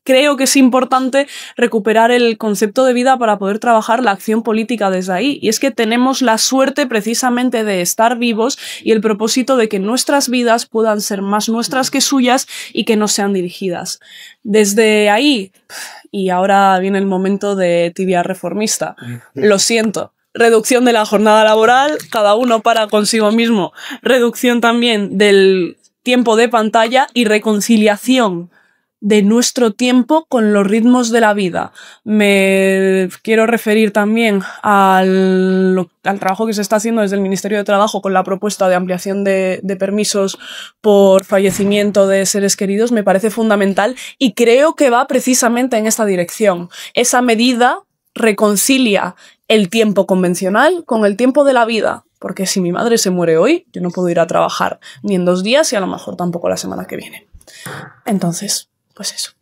Creo que es importante recuperar el concepto de vida para poder trabajar la acción política desde ahí. Y es que tenemos la suerte precisamente de estar vivos y el propósito de que nuestras vidas puedan ser más nuestras que suyas y que no sean dirigidas. Desde ahí, y ahora viene el momento de tibia reformista, lo siento. Reducción de la jornada laboral, cada uno para consigo mismo. Reducción también del tiempo de pantalla y reconciliación de nuestro tiempo con los ritmos de la vida. Me quiero referir también al trabajo que se está haciendo desde el Ministerio de Trabajo con la propuesta de ampliación de permisos por fallecimiento de seres queridos. Me parece fundamental y creo que va precisamente en esta dirección. Esa medida reconcilia el tiempo convencional con el tiempo de la vida. Porque si mi madre se muere hoy, yo no puedo ir a trabajar ni en 2 días y a lo mejor tampoco la semana que viene. Entonces, pues eso.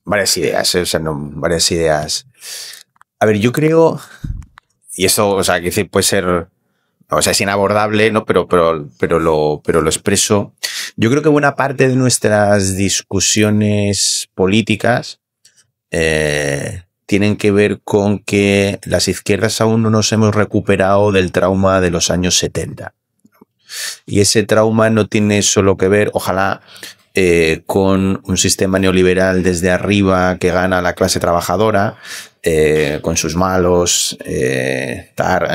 Varias ideas, o sea, no, varias ideas. A ver, yo creo, y esto, o sea, que puede ser, o sea, es inabordable, ¿no? Pero lo expreso. Yo creo que buena parte de nuestras discusiones políticas tienen que ver con que las izquierdas aún no nos hemos recuperado del trauma de los años 70. Y ese trauma no tiene solo que ver, ojalá, con un sistema neoliberal desde arriba que gana la clase trabajadora, con sus malos,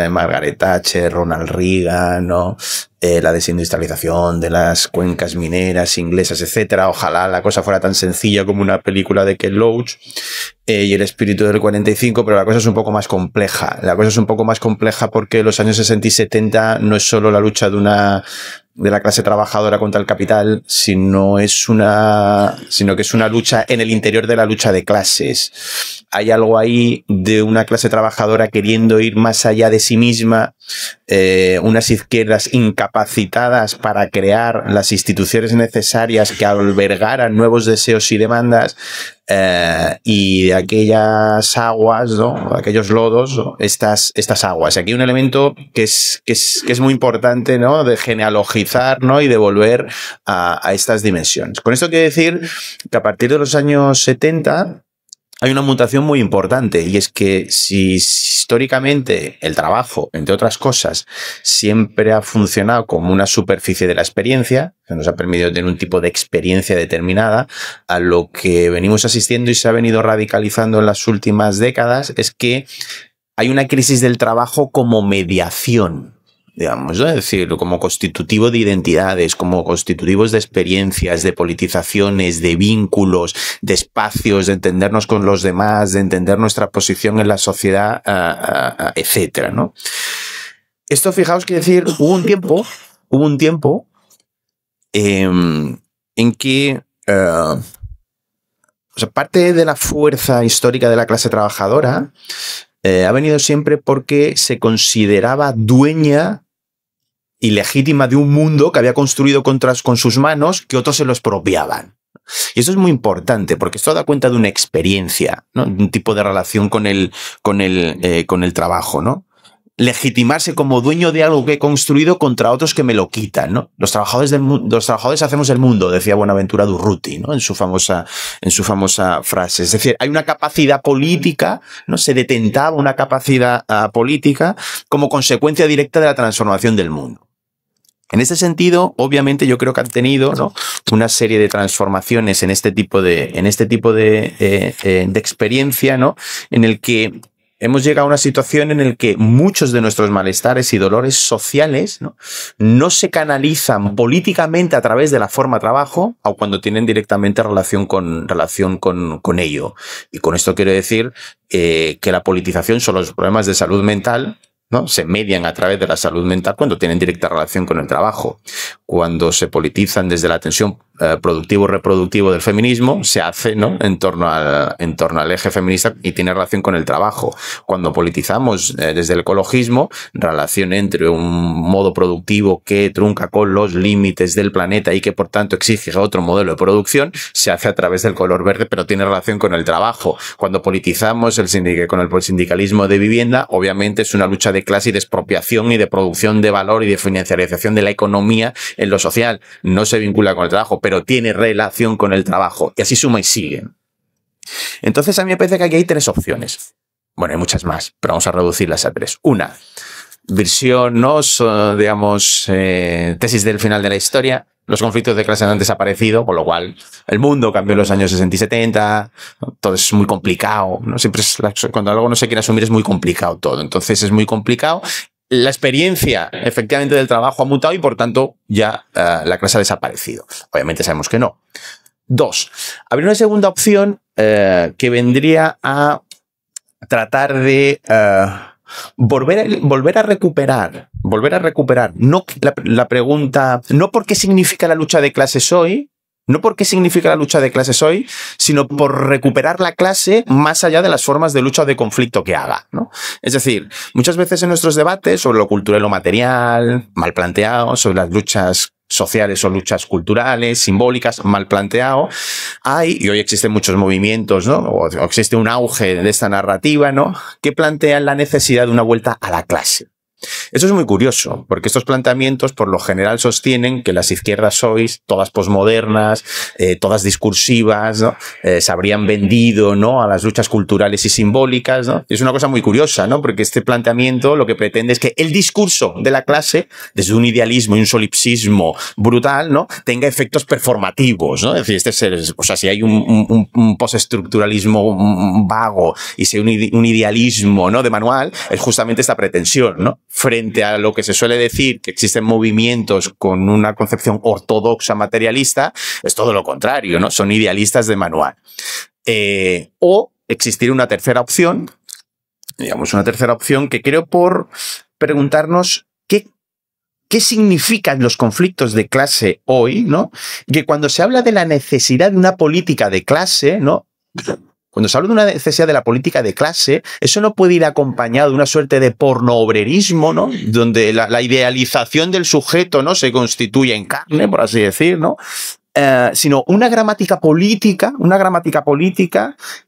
Margaret Thatcher, Ronald Reagan, ¿no? La desindustrialización de las cuencas mineras inglesas, etcétera. Ojalá la cosa fuera tan sencilla como una película de Ken Loach y el espíritu del 45, pero la cosa es un poco más compleja. La cosa es un poco más compleja porque los años 60 y 70 no es solo la lucha de la clase trabajadora contra el capital, sino que es una lucha en el interior de la lucha de clases. Hay algo ahí de una clase trabajadora queriendo ir más allá de sí misma, unas izquierdas incapacitadas para crear las instituciones necesarias que albergaran nuevos deseos y demandas, y de aquellas aguas, ¿no? Aquellos lodos, ¿no? Estas aguas. Y aquí hay un elemento que es muy importante, ¿no? De genealogizar, ¿no? Y de volver a estas dimensiones. Con esto quiero decir que a partir de los años 70 hay una mutación muy importante, y es que si históricamente el trabajo, entre otras cosas, siempre ha funcionado como una superficie de la experiencia, que nos ha permitido tener un tipo de experiencia determinada, a lo que venimos asistiendo y se ha venido radicalizando en las últimas décadas es que hay una crisis del trabajo como mediación, digamos, ¿no? Es decir, como constitutivo de identidades, como constitutivos de experiencias, de politizaciones, de vínculos, de espacios, de entendernos con los demás, de entender nuestra posición en la sociedad, etcétera, ¿no? Esto, fijaos, quiere decir, hubo un tiempo en que o sea, parte de la fuerza histórica de la clase trabajadora ha venido siempre porque se consideraba dueña y legítima de un mundo que había construido con sus manos, que otros se lo expropiaban. Y eso es muy importante, porque esto da cuenta de una experiencia, ¿no? Un tipo de relación con el trabajo, ¿no? legitimarse como dueño de algo que he construido contra otros que me lo quitan, ¿no? Los trabajadores hacemos el mundo, decía Buenaventura Durruti, ¿no? En su famosa frase. Es decir, hay una capacidad política, ¿no? Se detentaba una capacidad política como consecuencia directa de la transformación del mundo. En este sentido, obviamente, yo creo que han tenido, ¿no?, una serie de transformaciones en este tipo de experiencia, ¿no?, en el que hemos llegado a una situación en la que muchos de nuestros malestares y dolores sociales no se canalizan políticamente a través de la forma trabajo, aun cuando tienen directamente relación con ello. Y con esto quiero decir que la politización son los problemas de salud mental, ¿no? Se median a través de la salud mental cuando tienen directa relación con el trabajo. Cuando se politizan desde la tensión productivo-reproductivo del feminismo, se hace, ¿no?, en torno al eje feminista y tiene relación con el trabajo. Cuando politizamos desde el ecologismo, relación entre un modo productivo que trunca con los límites del planeta y que por tanto exige otro modelo de producción, se hace a través del color verde, pero tiene relación con el trabajo. Cuando politizamos con el sindicalismo de vivienda, obviamente es una lucha de clase y de expropiación y de producción de valor y de financiarización de la economía en lo social. No se vincula con el trabajo, pero tiene relación con el trabajo. Y así suma y sigue. Entonces a mí me parece que aquí hay tres opciones. Bueno, hay muchas más, pero vamos a reducirlas a tres. Una, versión, ¿no?, digamos, tesis del final de la historia. Los conflictos de clase han desaparecido, con lo cual el mundo cambió en los años 60 y 70, ¿no? Todo es muy complicado, ¿no? Siempre cuando algo no se quiere asumir es muy complicado todo. Entonces es muy complicado. La experiencia, efectivamente, del trabajo ha mutado y, por tanto, ya la clase ha desaparecido. Obviamente sabemos que no. Dos, habría una segunda opción que vendría a tratar de volver a recuperar. No la pregunta, no por qué significa la lucha de clases hoy, sino por recuperar la clase más allá de las formas de lucha o de conflicto que haga, ¿no? Es decir, muchas veces en nuestros debates sobre lo cultural y lo material, mal planteados, sobre las luchas sociales o luchas culturales, simbólicas, mal planteado, y hoy existen muchos movimientos, ¿no?, o existe un auge de esta narrativa, ¿no?, que plantean la necesidad de una vuelta a la clase. Eso es muy curioso, porque estos planteamientos por lo general sostienen que las izquierdas hoy, todas posmodernas, todas discursivas, ¿no?, se habrían vendido, ¿no?, a las luchas culturales y simbólicas, ¿no? Y es una cosa muy curiosa, ¿no?, porque este planteamiento lo que pretende es que el discurso de la clase, desde un idealismo y un solipsismo brutal, ¿no?, tenga efectos performativos, ¿no? Es decir, o sea, si hay un postestructuralismo vago y si hay un idealismo, ¿no?, de manual, es justamente esta pretensión, ¿no?, frente a lo que se suele decir que existen movimientos con una concepción ortodoxa materialista, es todo lo contrario, ¿no? Son idealistas de manual. O existir una tercera opción, que creo por preguntarnos qué significan los conflictos de clase hoy, ¿no? Que cuando se habla de la necesidad de una política de clase, ¿no?, cuando se habla de una necesidad de la política de clase, eso no puede ir acompañado de una suerte de pornoobrerismo, ¿no?, donde la idealización del sujeto, ¿no?, se constituye en carne, por así decir, ¿no?, sino una gramática política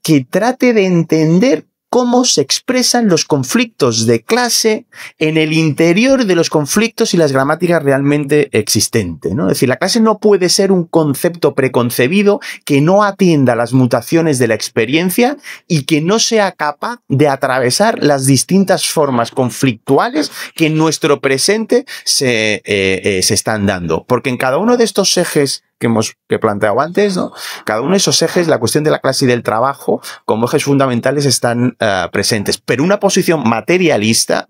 que trate de entender cómo se expresan los conflictos de clase en el interior de los conflictos y las gramáticas realmente existentes, ¿no? Es decir, la clase no puede ser un concepto preconcebido que no atienda a las mutaciones de la experiencia y que no sea capaz de atravesar las distintas formas conflictuales que en nuestro presente se están dando. Porque en cada uno de estos ejes que he planteado antes, ¿no?, cada uno de esos ejes, la cuestión de la clase y del trabajo como ejes fundamentales están presentes. Pero una posición materialista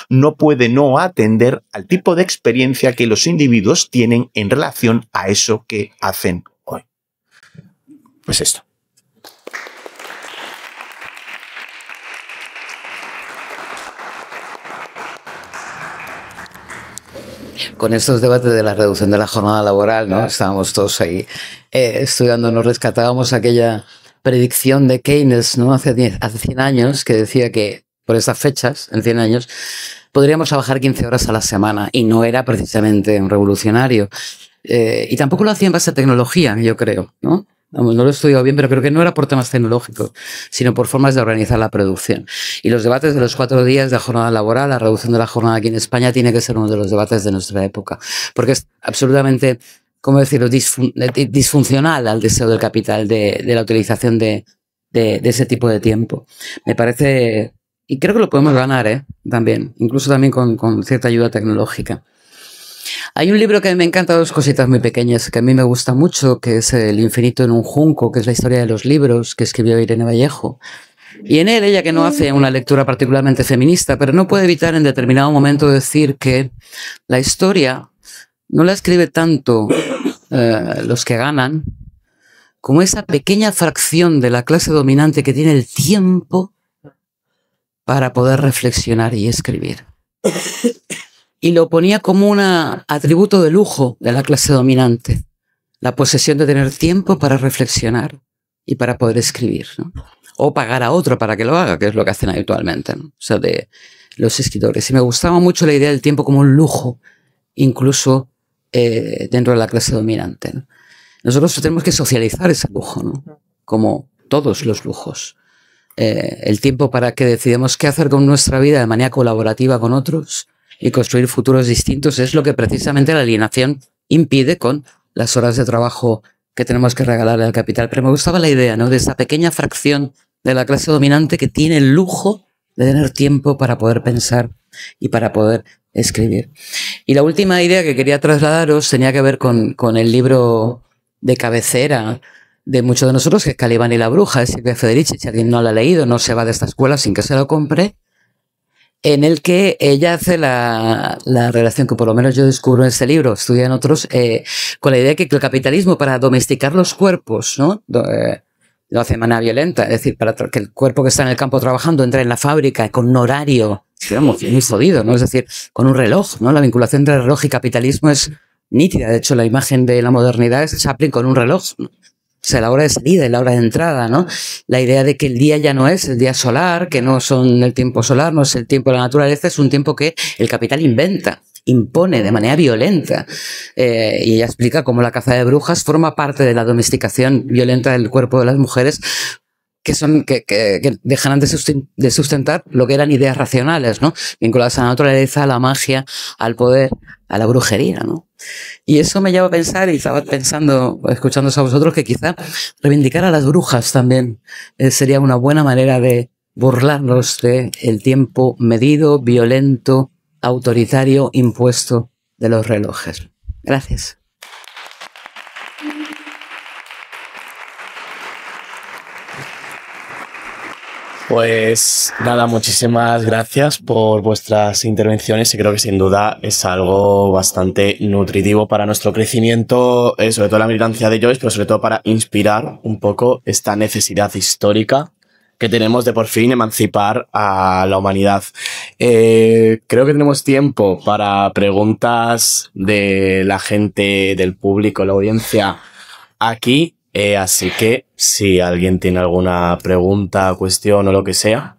no puede no atender al tipo de experiencia que los individuos tienen en relación a eso que hacen hoy. Pues esto. Con estos debates de la reducción de la jornada laboral, ¿no?, estábamos todos ahí estudiando, nos rescatábamos aquella predicción de Keynes, ¿no?, hace 100 años, que decía que por estas fechas, en 100 años, podríamos trabajar 15 horas a la semana, y no era precisamente un revolucionario. Y tampoco lo hacía en base a tecnología, yo creo, ¿no? Vamos, no lo he estudiado bien, pero creo que no era por temas tecnológicos, sino por formas de organizar la producción. Y los debates de los 4 días de jornada laboral, la reducción de la jornada aquí en España, tiene que ser uno de los debates de nuestra época. Porque es absolutamente, ¿cómo decirlo?, disfuncional al deseo del capital de la utilización de ese tipo de tiempo. Me parece, y creo que lo podemos ganar, también, incluso también con cierta ayuda tecnológica. Hay un libro que me encanta, 2 cositas muy pequeñas, que a mí me gusta mucho, que es El infinito en un junco, que es la historia de los libros, que escribió Irene Vallejo. Y en él, ella, que no hace una lectura particularmente feminista, pero no puede evitar en determinado momento decir que la historia no la escribe tanto los que ganan, como esa pequeña fracción de la clase dominante que tiene el tiempo para poder reflexionar y escribir. Y lo ponía como un atributo de lujo de la clase dominante, la posesión de tener tiempo para reflexionar y para poder escribir, ¿no? O pagar a otro para que lo haga, que es lo que hacen habitualmente, ¿no? O sea, de los escritores. Y me gustaba mucho la idea del tiempo como un lujo, incluso dentro de la clase dominante, ¿no? Nosotros tenemos que socializar ese lujo, ¿no? Como todos los lujos. El tiempo para que decidamos qué hacer con nuestra vida de manera colaborativa con otros y construir futuros distintos es lo que precisamente la alienación impide con las horas de trabajo que tenemos que regalarle al capital. Pero me gustaba la idea, ¿no?, de esa pequeña fracción de la clase dominante que tiene el lujo de tener tiempo para poder pensar y para poder escribir. Y la última idea que quería trasladaros tenía que ver con el libro de cabecera de muchos de nosotros, que es Calibán y la bruja, de Silvia Federici. Si alguien no lo ha leído, no se va de esta escuela sin que se lo compre, en el que ella hace la relación que por lo menos yo descubro en este libro, estudia en otros, con la idea de que el capitalismo, para domesticar los cuerpos, ¿no?, lo hace de manera violenta, es decir, para que el cuerpo que está en el campo trabajando entre en la fábrica con un horario, digamos, muy jodido, ¿no?, es decir, con un reloj, ¿no? La vinculación entre reloj y capitalismo es nítida. De hecho, la imagen de la modernidad es Chaplin con un reloj, ¿no? O sea, la hora de salida y la hora de entrada, ¿no? La idea de que el día ya no es el día solar, que no son el tiempo solar, no es el tiempo de la naturaleza, es un tiempo que el capital inventa, impone de manera violenta. Y ella explica cómo la caza de brujas forma parte de la domesticación violenta del cuerpo de las mujeres, que dejarán de sustentar lo que eran ideas racionales, ¿no?, vinculadas a la naturaleza, a la magia, al poder, a la brujería, ¿no? Y eso me lleva a pensar, y estaba pensando, escuchándoos a vosotros, que quizá reivindicar a las brujas también sería una buena manera de burlarnos del tiempo medido, violento, autoritario, impuesto de los relojes. Gracias. Pues nada, muchísimas gracias por vuestras intervenciones y creo que sin duda es algo bastante nutritivo para nuestro crecimiento, sobre todo la militancia de Joyce, pero sobre todo para inspirar un poco esta necesidad histórica que tenemos de por fin emancipar a la humanidad. Creo que tenemos tiempo para preguntas de la gente, del público, la audiencia aquí. Así que si alguien tiene alguna pregunta, cuestión o lo que sea,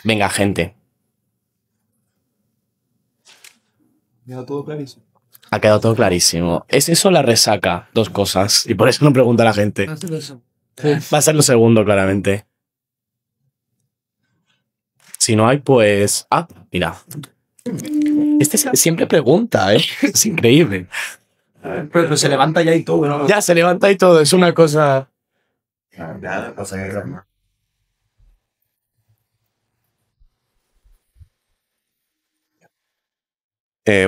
venga, gente. ¿Ha quedado todo clarísimo? Ha quedado todo clarísimo. ¿Es eso la resaca? 2 cosas. Y por eso no pregunta la gente. Va a ser lo segundo, claramente. Si no hay, pues... Ah, mira. Este siempre pregunta, ¿eh? Es increíble. Pero se levanta ya y todo, ¿no? Ya, se levanta y todo. Es una cosa...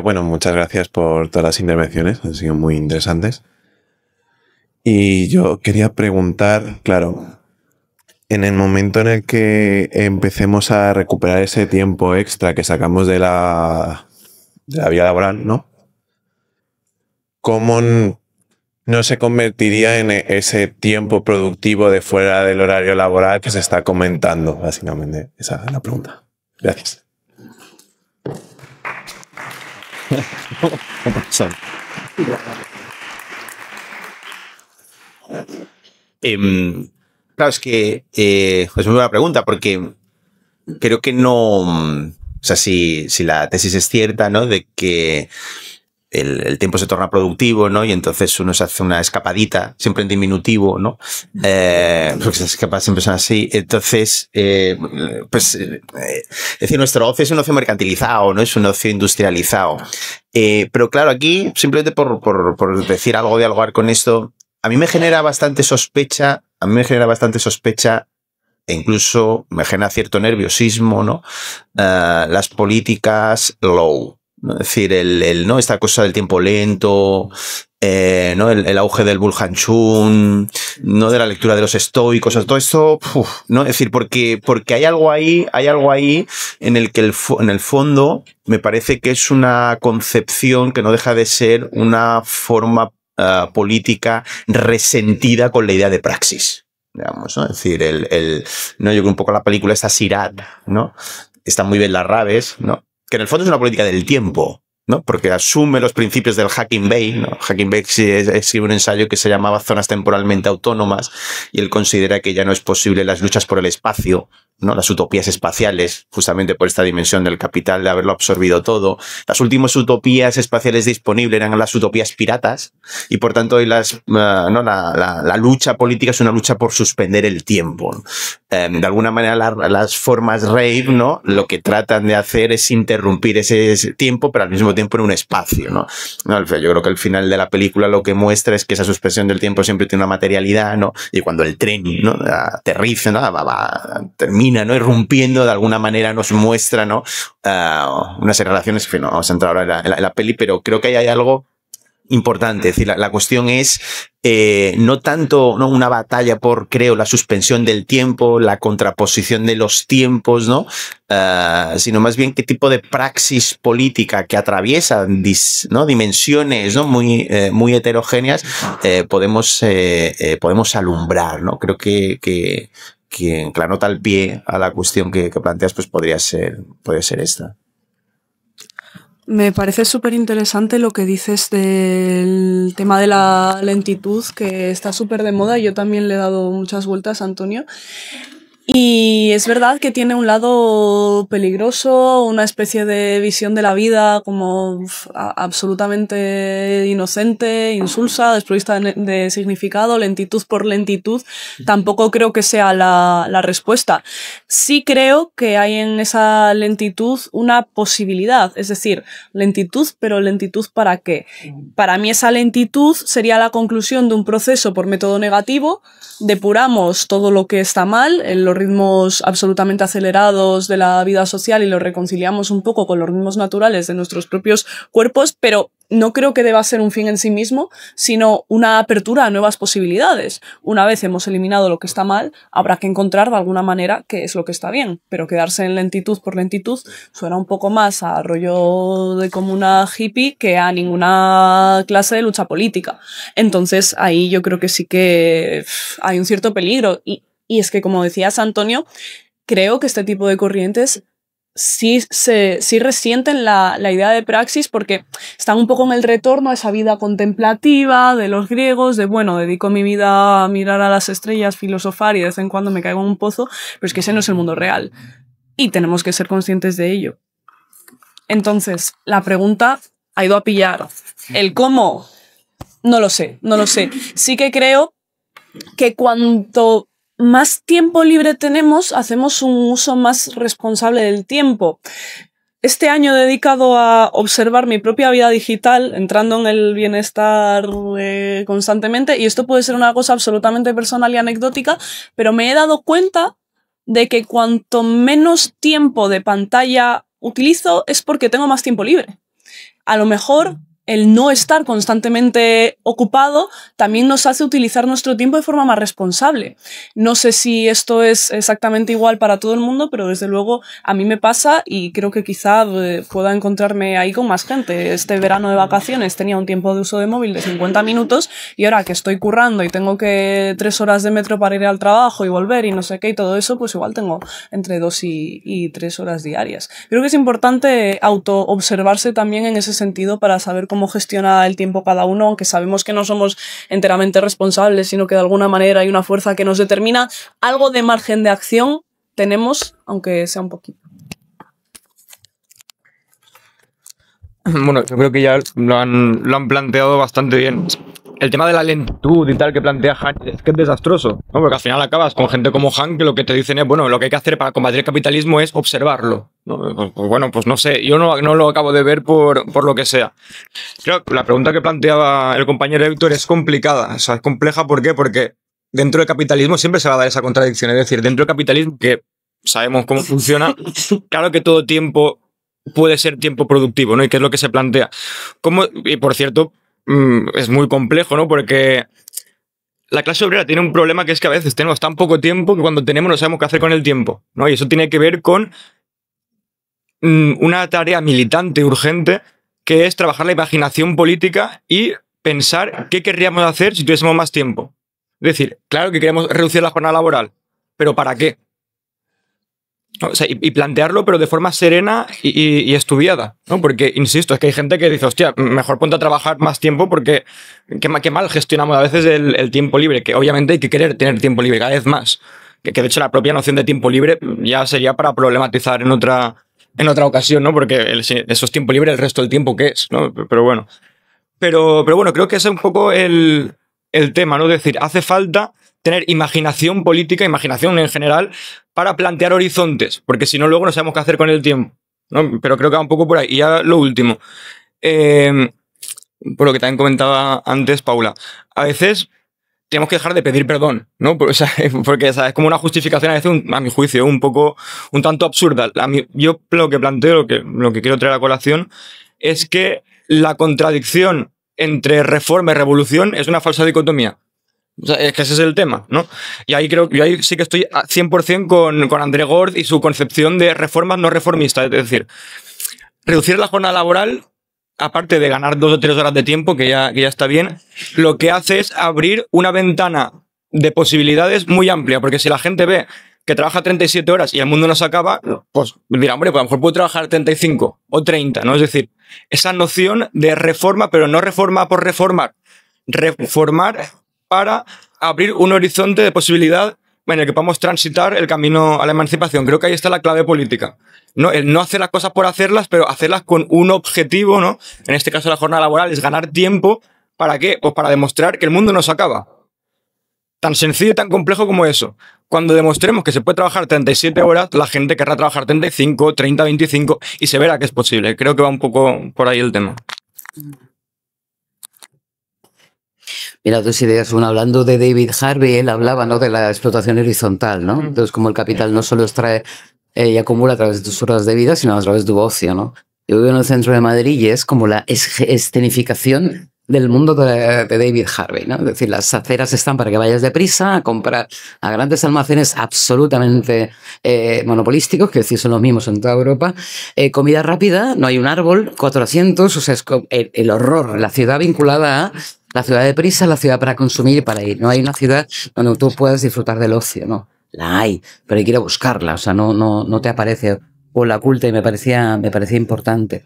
Bueno, muchas gracias por todas las intervenciones, han sido muy interesantes. Y yo quería preguntar, claro, en el momento en el que empecemos a recuperar ese tiempo extra que sacamos de la vida laboral, ¿no? ¿Cómo no se convertiría en ese tiempo productivo de fuera del horario laboral que se está comentando? Básicamente, esa es la pregunta. Gracias. Claro, es que es muy buena pregunta porque creo que no... O sea, si la tesis es cierta, ¿no?, de que el tiempo se torna productivo, ¿no? Y entonces uno se hace una escapadita, siempre en diminutivo, ¿no? Porque esas escapadas siempre son así. Entonces, es decir, nuestro ocio es un ocio mercantilizado, no es un ocio industrializado. Pero claro, aquí, simplemente por decir algo, dialogar con esto, a mí me genera bastante sospecha, e incluso me genera cierto nerviosismo, ¿no? Las políticas low. ¿No? Es decir, ¿no? Esta cosa del tiempo lento, ¿no? El auge del Bulhanchun, ¿no? De la lectura de los estoicos, todo esto, ¿no? Es decir, porque hay algo ahí en el que en el fondo me parece que es una concepción que no deja de ser una forma política resentida con la idea de praxis. Digamos, ¿no? Es decir, ¿no? Yo creo un poco la película esta Sirat, ¿no? Están muy bien las Raves, ¿no? Que en el fondo es una política del tiempo, ¿no? Porque asume los principios del Hacking Bay, ¿no? Hacking Bay escribe un ensayo que se llamaba Zonas temporalmente autónomas y él considera que ya no es posible las luchas por el espacio, ¿no? Las utopías espaciales, justamente por esta dimensión del capital de haberlo absorbido todo. Las últimas utopías espaciales disponibles eran las utopías piratas y por tanto hoy ¿no? la lucha política es una lucha por suspender el tiempo. De alguna manera las formas rave, ¿no? Lo que tratan de hacer es interrumpir ese tiempo, pero al mismo tiempo en un espacio, ¿no? Yo creo que el final de la película lo que muestra es que esa suspensión del tiempo siempre tiene una materialidad, ¿no? Y cuando el tren, ¿no? Aterriza, ¿no? Termina, ¿no? Irrumpiendo, de alguna manera nos muestra, ¿no? Unas relaciones, en fin, no vamos a entrar ahora en la peli, pero creo que ahí hay algo importante. Es decir, la cuestión es no tanto, ¿no? Una batalla por, creo, la suspensión del tiempo, la contraposición de los tiempos, ¿no? Sino más bien qué tipo de praxis política que atraviesa, ¿no? Dimensiones, ¿no? Muy heterogéneas podemos alumbrar, ¿no? Creo que la nota al pie a la cuestión que planteas pues podría ser esta. Me parece súper interesante lo que dices del tema de la lentitud, que está súper de moda y yo también le he dado muchas vueltas, Antonio. Y es verdad que tiene un lado peligroso, una especie de visión de la vida como absolutamente inocente, insulsa, desprovista de significado, lentitud por lentitud. Tampoco creo que sea la respuesta. Sí creo que hay en esa lentitud una posibilidad, es decir, lentitud, pero lentitud ¿para qué? Para mí esa lentitud sería la conclusión de un proceso por método negativo, depuramos todo lo que está mal, los ritmos absolutamente acelerados de la vida social y los reconciliamos un poco con los ritmos naturales de nuestros propios cuerpos, pero no creo que deba ser un fin en sí mismo, sino una apertura a nuevas posibilidades. Una vez hemos eliminado lo que está mal, habrá que encontrar de alguna manera qué es lo que está bien, pero quedarse en lentitud por lentitud suena un poco más a rollo de comuna hippie que a ninguna clase de lucha política. Entonces ahí yo creo que sí que hay un cierto peligro y es que, como decías, Antonio, creo que este tipo de corrientes sí resienten la idea de praxis porque están un poco en el retorno a esa vida contemplativa de los griegos, de bueno, dedico mi vida a mirar a las estrellas, filosofar y de vez en cuando me caigo en un pozo, pero es que ese no es el mundo real y tenemos que ser conscientes de ello. Entonces, la pregunta ha ido a pillar. ¿El cómo? No lo sé. Sí que creo que cuanto más tiempo libre tenemos, hacemos un uso más responsable del tiempo. Este año dedicado a observar mi propia vida digital, entrando en el bienestar constantemente, y esto puede ser una cosa absolutamente personal y anecdótica, pero me he dado cuenta de que cuanto menos tiempo de pantalla utilizo es porque tengo más tiempo libre. A lo mejor el no estar constantemente ocupado también nos hace utilizar nuestro tiempo de forma más responsable. No sé si esto es exactamente igual para todo el mundo, pero desde luego a mí me pasa y creo que quizá pueda encontrarme ahí con más gente. Este verano de vacaciones tenía un tiempo de uso de móvil de 50 minutos y ahora que estoy currando y tengo que 3 horas de metro para ir al trabajo y volver y no sé qué y todo eso, pues igual tengo entre 2 y 3 horas diarias. Creo que es importante auto-observarse también en ese sentido para saber cómo gestiona el tiempo cada uno, aunque sabemos que no somos enteramente responsables, sino que de alguna manera hay una fuerza que nos determina. Algo de margen de acción tenemos, aunque sea un poquito. Bueno, yo creo que ya lo han planteado bastante bien. El tema de la lentitud y tal que plantea Han es que es desastroso, ¿no? Porque al final acabas con gente como Han que lo que te dicen es, bueno, lo que hay que hacer para combatir el capitalismo es observarlo, ¿no? Pues bueno, pues no sé, yo no lo acabo de ver por lo que sea. Creo que la pregunta que planteaba el compañero Héctor es complicada, o sea, es compleja, ¿por qué? Porque dentro del capitalismo siempre se va a dar esa contradicción, es decir, dentro del capitalismo, que sabemos cómo funciona, claro que todo tiempo puede ser tiempo productivo, ¿no? Y qué es lo que se plantea. Y por cierto, es muy complejo, ¿no? Porque la clase obrera tiene un problema, que es que a veces tenemos tan poco tiempo que cuando tenemos no sabemos qué hacer con el tiempo, ¿no? Y eso tiene que ver con una tarea militante urgente, que es trabajar la imaginación política y pensar qué querríamos hacer si tuviésemos más tiempo. Es decir, claro que queremos reducir la jornada laboral, pero ¿para qué? O sea, y plantearlo, pero de forma serena y estudiada, ¿no? Porque, insisto, es que hay gente que dice, hostia, mejor ponte a trabajar más tiempo porque qué mal gestionamos a veces el tiempo libre, que obviamente hay que querer tener tiempo libre cada vez más. Que de hecho la propia noción de tiempo libre ya sería para problematizar en otra ocasión, ¿no? Porque eso es tiempo libre, el resto del tiempo, ¿qué es? ¿No? Pero bueno. Pero bueno, creo que ese es un poco el tema, ¿no? Es decir, hace falta tener imaginación política, imaginación en general, para plantear horizontes, porque si no luego no sabemos qué hacer con el tiempo, ¿no? Pero creo que va un poco por ahí. Y ya lo último, por lo que también comentaba antes Paula, a veces tenemos que dejar de pedir perdón, ¿no? Porque, o sea, es como una justificación a veces, a mi juicio, un tanto absurda. Yo lo que planteo, lo que quiero traer a colación, es que la contradicción entre reforma y revolución es una falsa dicotomía. O sea, es que ese es el tema, ¿no? Y ahí yo ahí sí que estoy 100% con André Gord y su concepción de reformas no reformistas. Es decir, reducir la jornada laboral, aparte de ganar 2 o 3 horas de tiempo, que ya está bien, lo que hace es abrir una ventana de posibilidades muy amplia, porque si la gente ve que trabaja 37 horas y el mundo no se acaba, pues dirá, hombre, pues a lo mejor puedo trabajar 35 o 30, ¿no? Es decir, esa noción de reforma, pero no reforma por reformar, reformar para abrir un horizonte de posibilidad en el que podamos transitar el camino a la emancipación. Creo que ahí está la clave política, ¿no? El no hacer las cosas por hacerlas, pero hacerlas con un objetivo, ¿no? En este caso la jornada laboral es ganar tiempo. ¿Para qué? Pues para demostrar que el mundo no se acaba. Tan sencillo y tan complejo como eso. Cuando demostremos que se puede trabajar 37 horas, la gente querrá trabajar 35, 30, 25 y se verá que es posible. Creo que va un poco por ahí el tema. Mira, 2 ideas. Una, hablando de David Harvey, él hablaba, ¿no?, de la explotación horizontal, ¿no? Entonces, como el capital no solo extrae y acumula a través de tus horas de vida, sino a través de tu ocio, ¿no? Yo vivo en el centro de Madrid y es como la escenificación del mundo de David Harvey, ¿no? Es decir, las aceras están para que vayas deprisa a comprar a grandes almacenes absolutamente monopolísticos, que es decir, son los mismos en toda Europa. Comida rápida, no hay un árbol, 4 asientos, o sea, es el horror, la ciudad vinculada a la ciudad de prisa, la ciudad para consumir y para ir. No hay una ciudad donde tú puedas disfrutar del ocio, ¿no? La hay, pero hay que ir a buscarla, o sea, no te aparece o la oculta, y me parecía importante.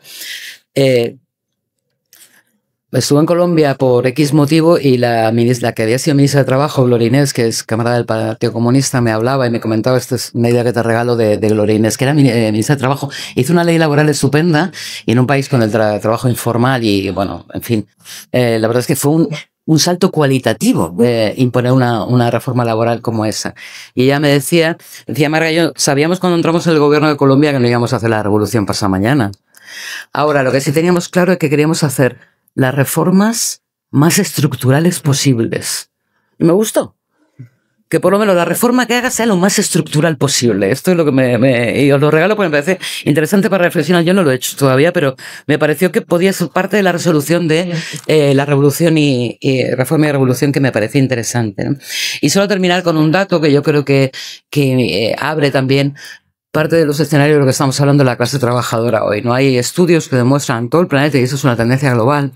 Estuve en Colombia por X motivo y la que había sido ministra de Trabajo, Gloria Inés, que es camarada del Partido Comunista, me hablaba y me comentaba, esta es una idea que te regalo de Gloria Inés, que era ministra de Trabajo. Hizo una ley laboral estupenda y en un país con el trabajo informal y, bueno, en fin, la verdad es que fue un salto cualitativo imponer una reforma laboral como esa. Y ella me decía, Marga, yo sabíamos cuando entramos en el gobierno de Colombia que no íbamos a hacer la revolución pasado mañana. Ahora, lo que sí teníamos claro es que queríamos hacer las reformas más estructurales posibles. Y me gustó. Que por lo menos la reforma que haga sea lo más estructural posible. Esto es lo que y os lo regalo porque me parece interesante para reflexionar. Yo no lo he hecho todavía, pero me pareció que podía ser parte de la resolución de la revolución y reforma y revolución, que me parecía interesante, ¿no? Y solo terminar con un dato que yo creo que abre también parte de los escenarios de lo que estamos hablando de la clase trabajadora hoy, ¿no? Hay estudios que demuestran en todo el planeta, y eso es una tendencia global,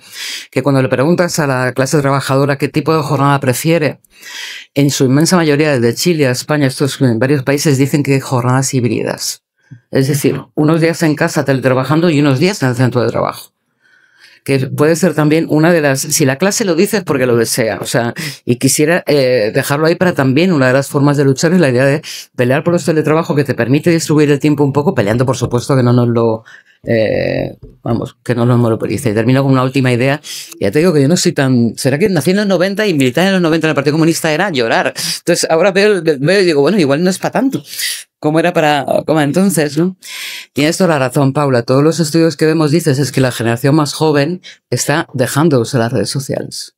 que cuando le preguntas a la clase trabajadora qué tipo de jornada prefiere, en su inmensa mayoría, desde Chile a España, estos en varios países dicen que jornadas híbridas. Es decir, unos días en casa teletrabajando y unos días en el centro de trabajo. que puede ser también una de las, si la clase lo dice es porque lo desea, o sea, y quisiera dejarlo ahí para también una de las formas de luchar es la idea de pelear por los teletrabajo que te permite distribuir el tiempo un poco, peleando por supuesto que no nos lo que no nos monopolice. Y termino con una última idea. Ya te digo que yo no soy tan... ¿Será que nací en los 90 y militar en los 90 en el Partido Comunista era llorar? Entonces ahora veo y digo, bueno, igual no es para tanto. ¿Cómo era como entonces, no? Tienes toda la razón, Paula. Todos los estudios que vemos dices es que la generación más joven está dejando de usar las redes sociales.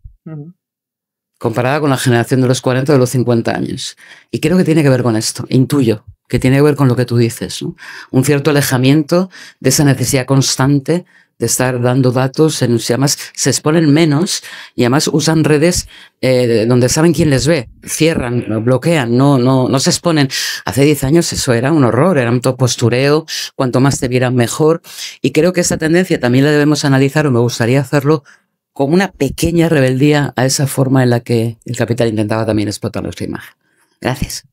Comparada con la generación de los 40 o de los 50 años. Y creo que tiene que ver con esto. Intuyo que tiene que ver con lo que tú dices, ¿no? Un cierto alejamiento de esa necesidad constante de estar dando datos, además se exponen menos y además usan redes donde saben quién les ve, cierran, bloquean, no se exponen. Hace 10 años eso era un horror, era un todo postureo, cuanto más te vieran mejor, y creo que esa tendencia también la debemos analizar, o me gustaría hacerlo, como una pequeña rebeldía a esa forma en la que el capital intentaba también explotar nuestra imagen. Gracias.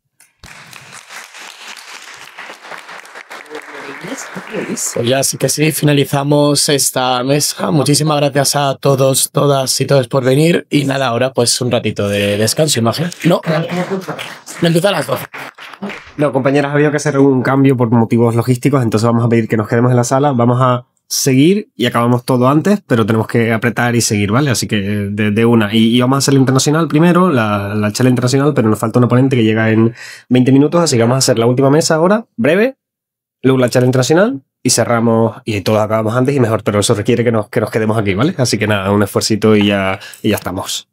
Pues ya sí que sí, finalizamos esta mesa. Muchísimas gracias a todos, todas y todos por venir. Y nada, ahora pues un ratito de descanso, imagen. No empieza a las 12. No, compañeras, ha habido que hacer un cambio por motivos logísticos, entonces vamos a pedir que nos quedemos en la sala. Vamos a seguir y acabamos todo antes, pero tenemos que apretar y seguir, ¿vale? Así que de una. Y vamos a hacer la internacional primero, la charla internacional, pero nos falta un ponente que llega en 20 minutos, así que vamos a hacer la última mesa ahora, breve. Luego la charla internacional y cerramos, y todos acabamos antes y mejor, pero eso requiere que nos quedemos aquí, ¿vale? Así que nada, un esfuercito y ya estamos.